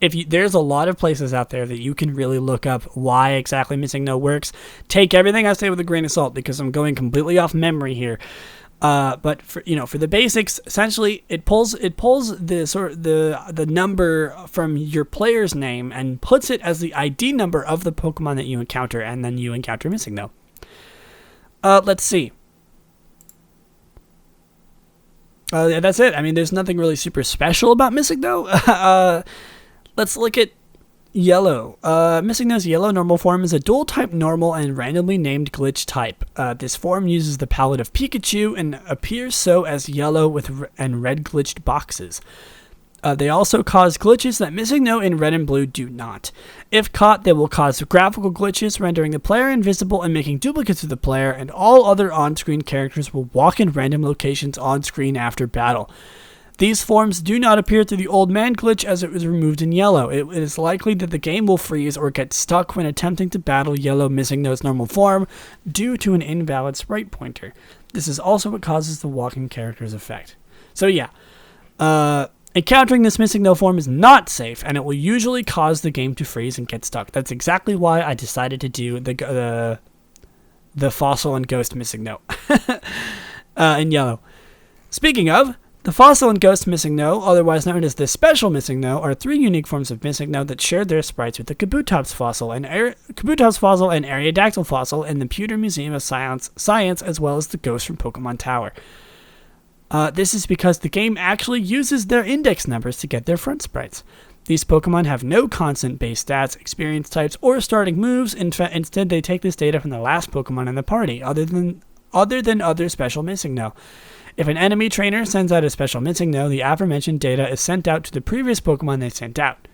There's a lot of places out there that you can really look up why exactly Missing No works. Take everything I say with a grain of salt, because I'm going completely off memory here. But for the basics, essentially it pulls the number from your player's name and puts it as the ID number of the Pokemon that you encounter, and then you encounter Missing No. Let's see. That's it. I mean, there's nothing really super special about Missing No. Let's look at Yellow. Missing No's yellow normal form is a dual-type normal and randomly named glitch type. This form uses the palette of Pikachu and appears so as yellow and red glitched boxes. They also cause glitches that Missing No in red and blue do not. If caught, they will cause graphical glitches, rendering the player invisible and making duplicates of the player, and all other on-screen characters will walk in random locations on-screen after battle. These forms do not appear through the old man glitch as it was removed in yellow. It is likely that the game will freeze or get stuck when attempting to battle yellow Missing No's normal form due to an invalid sprite pointer. This is also what causes the walking character's effect. So yeah, encountering this Missing No form is not safe, and it will usually cause the game to freeze and get stuck. That's exactly why I decided to do the Fossil and Ghost Missing No in yellow. Speaking of, the Fossil and Ghost Missing No, otherwise known as the Special Missing No, are three unique forms of Missing No that shared their sprites with the Kabutops Fossil and Aerodactyl Fossil in the Pewter Museum of Science, as well as the Ghost from Pokemon Tower. This is because the game actually uses their index numbers to get their front sprites. These Pokemon have no constant base stats, experience types, or starting moves. Instead, they take this data from the last Pokemon in the party, other than other Special Missing No. If an enemy trainer sends out a Special Missing No, the aforementioned data is sent out to the previous Pokemon they sent out.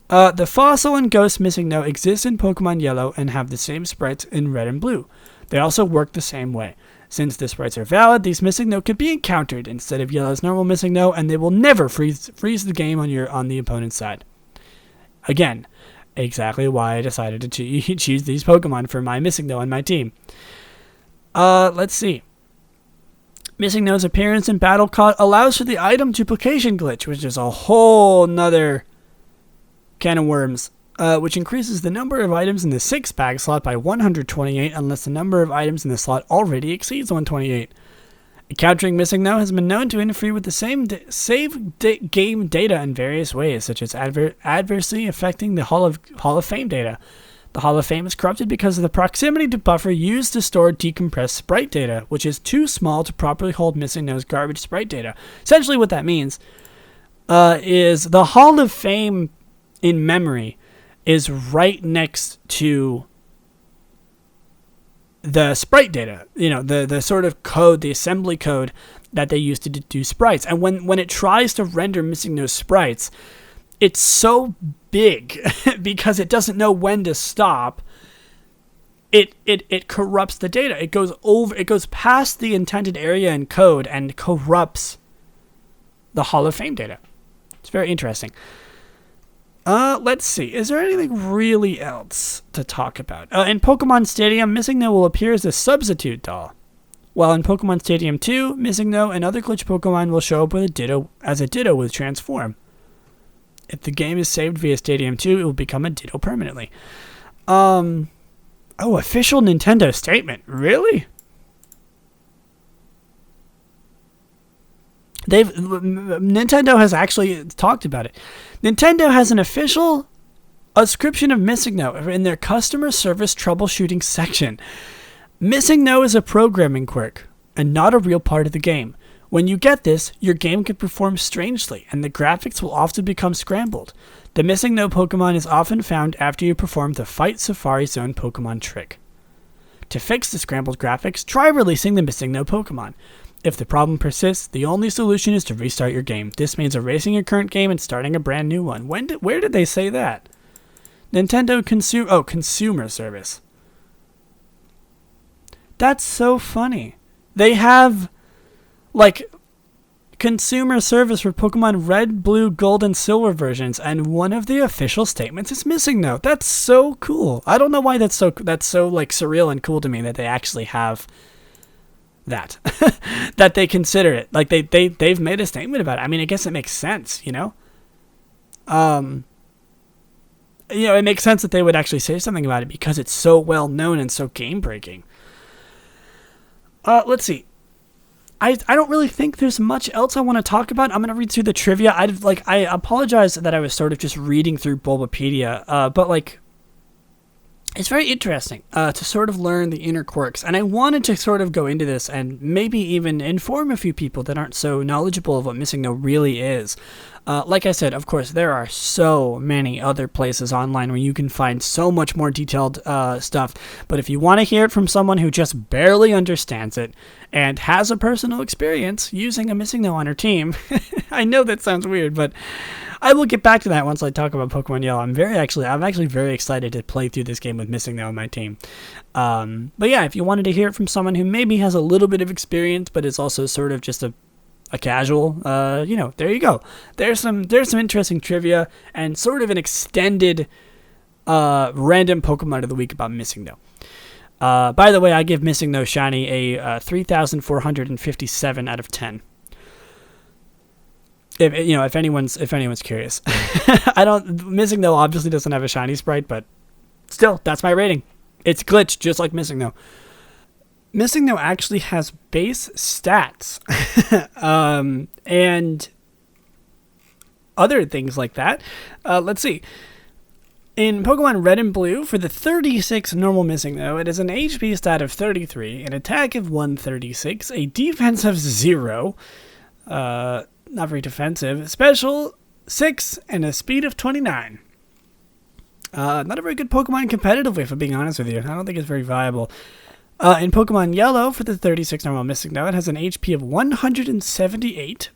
The Fossil and Ghost Missing No exist in Pokemon Yellow and have the same sprites in Red and Blue. They also work the same way. Since the sprites are valid, these Missing No can be encountered instead of Yellow's normal Missing No, and they will never freeze the game on the opponent's side. Again, exactly why I decided to choose these Pokemon for my Missing No on my team. Let's see. Missing No's appearance in battle allows for the item duplication glitch, which is a whole nother can of worms, which increases the number of items in the 6-bag slot by 128 unless the number of items in the slot already exceeds 128. Encountering Missing No has been known to interfere with the same game data in various ways, such as adversely affecting the Hall of Fame data. The Hall of Fame is corrupted because of the proximity to buffer used to store decompressed sprite data, which is too small to properly hold Missing No's garbage sprite data. Essentially what that means is the Hall of Fame in memory is right next to the sprite data, the sort of code, the assembly code that they used to do sprites. And when it tries to render Missing No sprites, it's so big because it doesn't know when to stop. It corrupts the data. It goes past the intended area in code and corrupts the Hall of Fame data. It's very interesting. Let's see. Is there anything really else to talk about? In Pokemon Stadium, Missing No will appear as a substitute doll. While in Pokemon Stadium 2, Missing No and other glitch Pokemon will show up with as a Ditto with Transform. If the game is saved via Stadium 2, it will become a Ditto permanently. Official Nintendo statement. Really? Nintendo has actually talked about it. Nintendo has an official description of Missing No in their customer service troubleshooting section. Missing No is a programming quirk and not a real part of the game. When you get this, your game can perform strangely, and the graphics will often become scrambled. The Missing No Pokemon is often found after you perform the Fight Safari Zone Pokemon trick. To fix the scrambled graphics, try releasing the Missing No Pokemon. If the problem persists, the only solution is to restart your game. This means erasing your current game and starting a brand new one. Where did they say that? Nintendo consumer service. That's so funny. They have consumer service for Pokemon Red, Blue, Gold, and Silver versions, and one of the official statements is Missing No. That's so cool. I don't know why that's so surreal and cool to me that they actually have that that they consider it. They've made a statement about it. I mean, I guess it makes sense, it makes sense that they would actually say something about it because it's so well known and so game breaking. Let's see. I don't really think there's much else I want to talk about. I'm going to read through the trivia. I apologize that I was sort of just reading through Bulbapedia, but it's very interesting to sort of learn the inner quirks. And I wanted to sort of go into this and maybe even inform a few people that aren't so knowledgeable of what Missing No really is. Like I said, of course, there are so many other places online where you can find so much more detailed stuff. But if you want to hear it from someone who just barely understands it and has a personal experience using a Missing No on her team, I know that sounds weird, but I will get back to that once I talk about Pokemon Yellow. I'm actually very excited to play through this game with Missing No on my team. But yeah, if you wanted to hear it from someone who maybe has a little bit of experience, but is also sort of just a casual, there you go. There's some interesting trivia and sort of an extended random Pokemon of the week about Missing No. By the way, I give Missing No Shiny a 3,457 out of 10. If anyone's curious. Missing No obviously doesn't have a shiny sprite, but still, that's my rating. It's glitched, just like Missing No. Missing No actually has base stats, and other things like that. Let's see. In Pokemon Red and Blue, for the 36 normal Missing No, it has an HP stat of 33, an attack of 136, a defense of 0, not very defensive, special 6, and a speed of 29. Not a very good Pokemon competitively, if I'm being honest with you. I don't think it's very viable. In Pokemon Yellow, for the 36 normal Missing No, it has an HP of 178,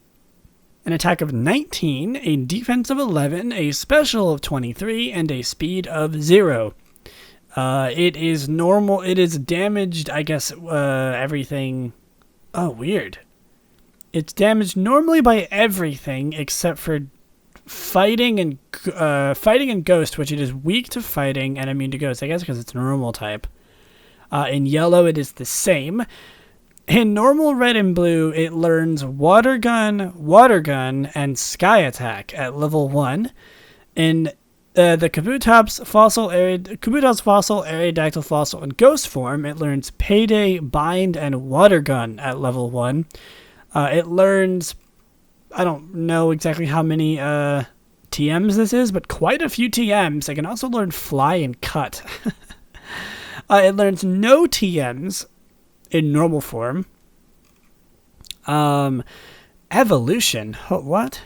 an attack of 19, a defense of 11, a special of 23, and a speed of 0. It is normal. It is damaged, I guess, everything. Oh, weird. It's damaged normally by everything except for fighting and ghost, which it is weak to fighting and immune to ghost, I guess because it's normal type. In Yellow, it is the same. In normal Red and Blue, it learns Water Gun, and Sky Attack at level 1. In the Kabutops Fossil, Aerodactyl Fossil, and Ghost form, it learns Payday, Bind, and Water Gun at level 1. It learns, I don't know exactly how many TMs this is, but quite a few TMs. It can also learn Fly and Cut. It learns no TMs in normal form. Evolution. What?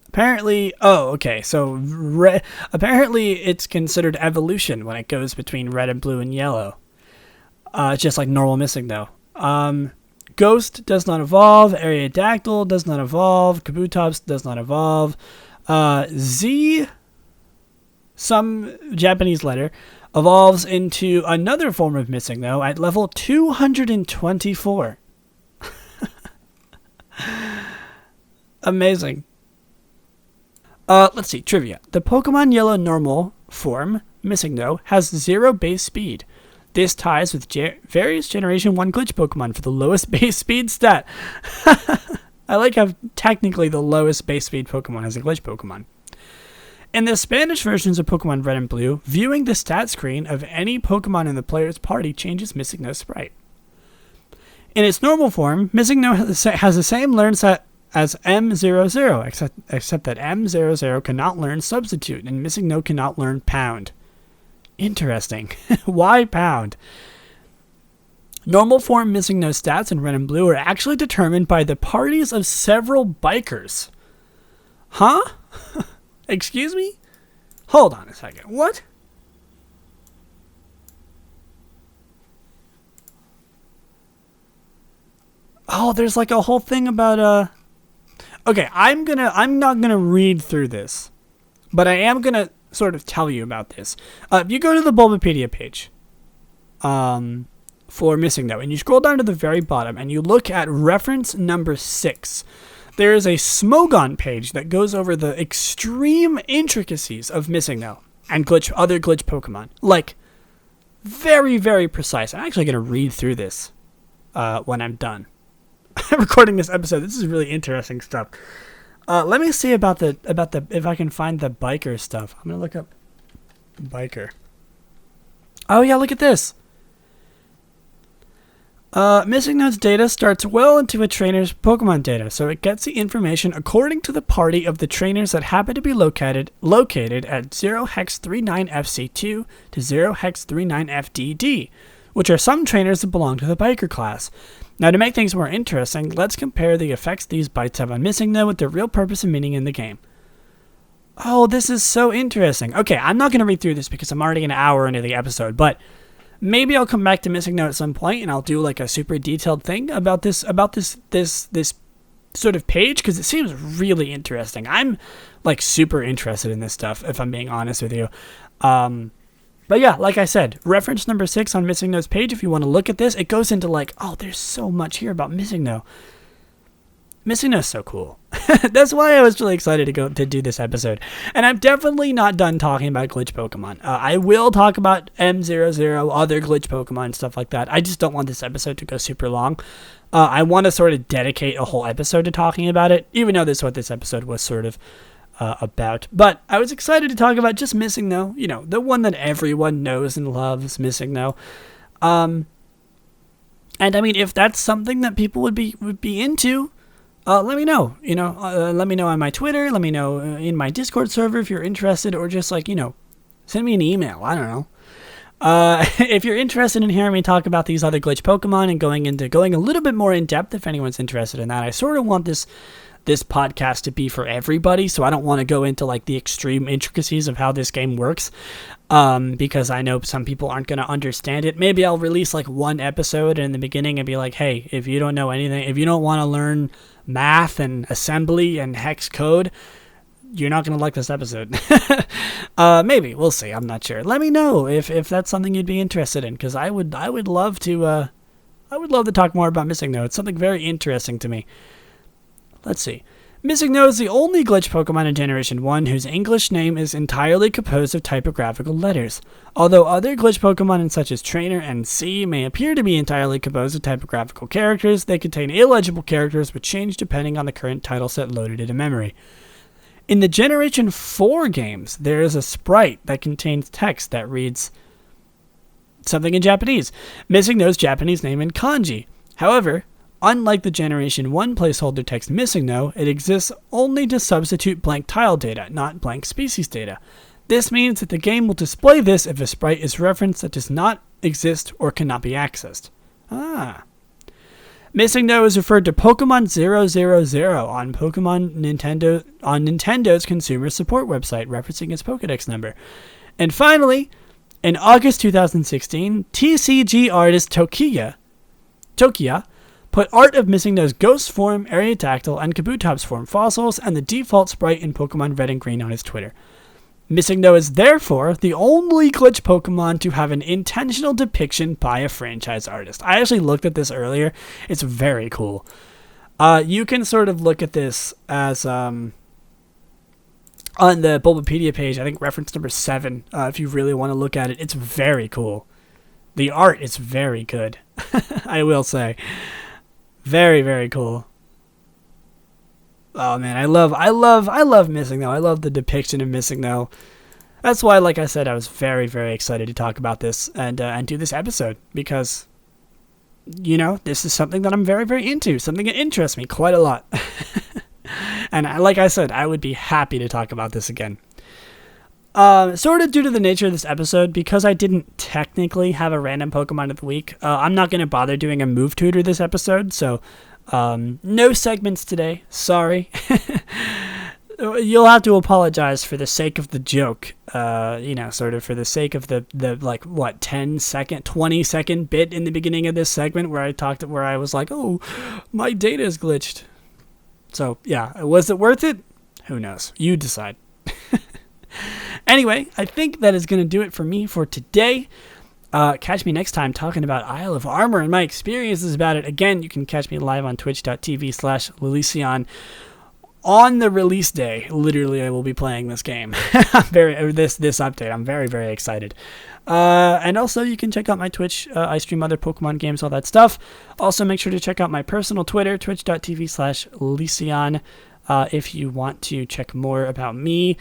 Apparently, okay. So apparently it's considered evolution when it goes between Red and Blue and Yellow. Just like normal Missing though. Ghost does not evolve. Aerodactyl does not evolve. Kabutops does not evolve. Z, some Japanese letter, evolves into another form of Missing No at level 224. Amazing. Let's see, trivia. The Pokemon Yellow normal form, Missing No, has 0 base speed. This ties with various Generation 1 glitch Pokemon for the lowest base speed stat. I like how technically the lowest base speed Pokemon has a glitch Pokemon. In the Spanish versions of Pokemon Red and Blue, viewing the stat screen of any Pokemon in the player's party changes Missing No's sprite. In its normal form, Missing No has the same learn set as M00, except that M00 cannot learn Substitute, and Missing No cannot learn Pound. Interesting. Why Pound? Normal form Missing No stats in Red and Blue are actually determined by the parties of several bikers. Huh? Excuse me? Hold on a second. What? Oh, there's like a whole thing about Okay, I'm not gonna read through this, but I am gonna sort of tell you about this. If you go to the Bulbapedia page, for Missing No, and you scroll down to the very bottom, and you look at reference number 6. There is a Smogon page that goes over the extreme intricacies of Missing No and other glitch Pokemon. Like, very, very precise. I'm actually gonna read through this when I'm done recording this episode. This is really interesting stuff. Let me see about the if I can find the biker stuff. I'm gonna look up biker. Oh yeah, look at this. Missing Note's data starts well into a trainer's Pokemon data, so it gets the information according to the party of the trainers that happen to be located at 0hex39FC2 to 0hex39FDD, which are some trainers that belong to the Biker class. Now, to make things more interesting, let's compare the effects these bytes have on Missing Note with their real purpose and meaning in the game. Oh, this is so interesting. Okay, I'm not going to read through this because I'm already an hour into the episode, but maybe I'll come back to Missing Note at some point and I'll do like a super detailed thing about this sort of page, because it seems really interesting. I'm like super interested in this stuff, if I'm being honest with you. But yeah, like I said, reference number 6 on Missing Note's page, if you want to look at this, it goes into like, oh, there's so much here about Missing Note. Missing Note's so cool. That's why I was really excited to do this episode. And I'm definitely not done talking about glitch Pokemon. I will talk about M00, other glitch Pokemon, and stuff like that. I just don't want this episode to go super long. I want to sort of dedicate a whole episode to talking about it, even though this is what this episode was sort of about. But I was excited to talk about just Missing Note, you know, the one that everyone knows and loves, Missing Note. And I mean, if that's something that people would be into, let me know. You know, let me know on my Twitter. Let me know in my Discord server if you're interested, or just like, you know, send me an email. I don't know. If you're interested in hearing me talk about these other glitch Pokemon and going a little bit more in depth, if anyone's interested in that, I sort of want this podcast to be for everybody, so I don't want to go into like the extreme intricacies of how this game works, because I know some people aren't going to understand it. Maybe I'll release like one episode in the beginning and be like, hey, if you don't know anything, if you don't want to learn math and assembly and hex code, you're not going to like this episode. Maybe, we'll see. I'm not sure. Let me know if that's something you'd be interested in, because I would love to talk more about Missing Note. It's something very interesting to me. Let's see. Missing Note is the only glitch Pokemon in Generation 1 whose English name is entirely composed of typographical letters. Although other glitch Pokemon such as Trainer and C may appear to be entirely composed of typographical characters, they contain illegible characters which change depending on the current title set loaded into memory. In the Generation 4 games, there is a sprite that contains text that reads something in Japanese. Missing Note's Japanese name in kanji. However, unlike the Generation 1 placeholder text Missing Note, it exists only to substitute blank tile data, not blank species data. This means that the game will display this if a sprite is referenced that does not exist or cannot be accessed. Missing Note is referred to Pokemon 000 on Nintendo's consumer support website, referencing its Pokedex number. And finally, in August 2016, TCG artist Tokiya put art of Missing Note's Ghost form, Aerodactyl, and Kabutops form fossils and the default sprite in Pokemon Red and Green on his Twitter. Missing Note is therefore the only glitch Pokemon to have an intentional depiction by a franchise artist. I actually looked at this earlier. It's very cool. You can sort of look at this as on the Bulbapedia page, I think reference number 7, if you really want to look at it. It's very cool. The art is very good, I will say. Very, very cool. Oh man, I love Missing Note. I love the depiction of Missing Note. That's why, like I said, I was very, very excited to talk about this and do this episode, because, you know, this is something that I'm very, very into, something that interests me quite a lot. And like I said, I would be happy to talk about this again. Sort of due to the nature of this episode, because I didn't technically have a random Pokemon of the week, I'm not going to bother doing a move tutor this episode, so no segments today. Sorry. You'll have to apologize for the sake of the joke, sort of for the sake of the 20-second bit in the beginning of this segment where I was like, oh, my data is glitched. So, yeah, was it worth it? Who knows? You decide. Anyway, I think that is going to do it for me for today. Catch me next time talking about Isle of Armor and my experiences about it. Again, you can catch me live on twitch.tv/Lillieceon on the release day. Literally, I will be playing this game. This update. I'm very, very excited. And also, you can check out my Twitch. I stream other Pokemon games, all that stuff. Also, make sure to check out my personal Twitter, twitch.tv/Lillieceon. if you want to check more about me.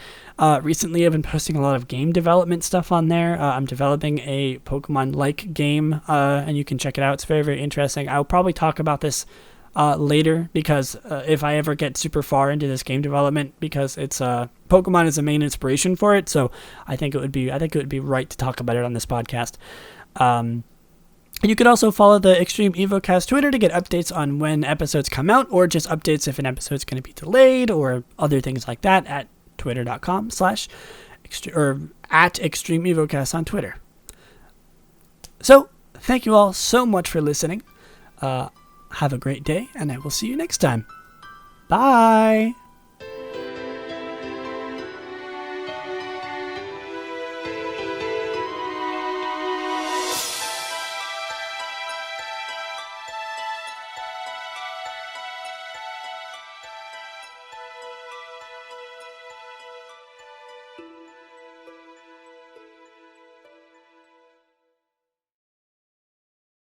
Recently, I've been posting a lot of game development stuff on there. I'm developing a Pokemon-like game, and you can check it out. It's very, very interesting. I'll probably talk about this later, because if I ever get super far into this game development, because it's Pokemon is the main inspiration for it, so I think it would be right to talk about it on this podcast. You could also follow the Xtreme Evocast Twitter to get updates on when episodes come out, or just updates if an episode's going to be delayed, or other things like that at twitter.com/ or at Xtreme Evocast on Twitter. So, thank you all so much for listening. Have a great day, and I will see you next time. Bye!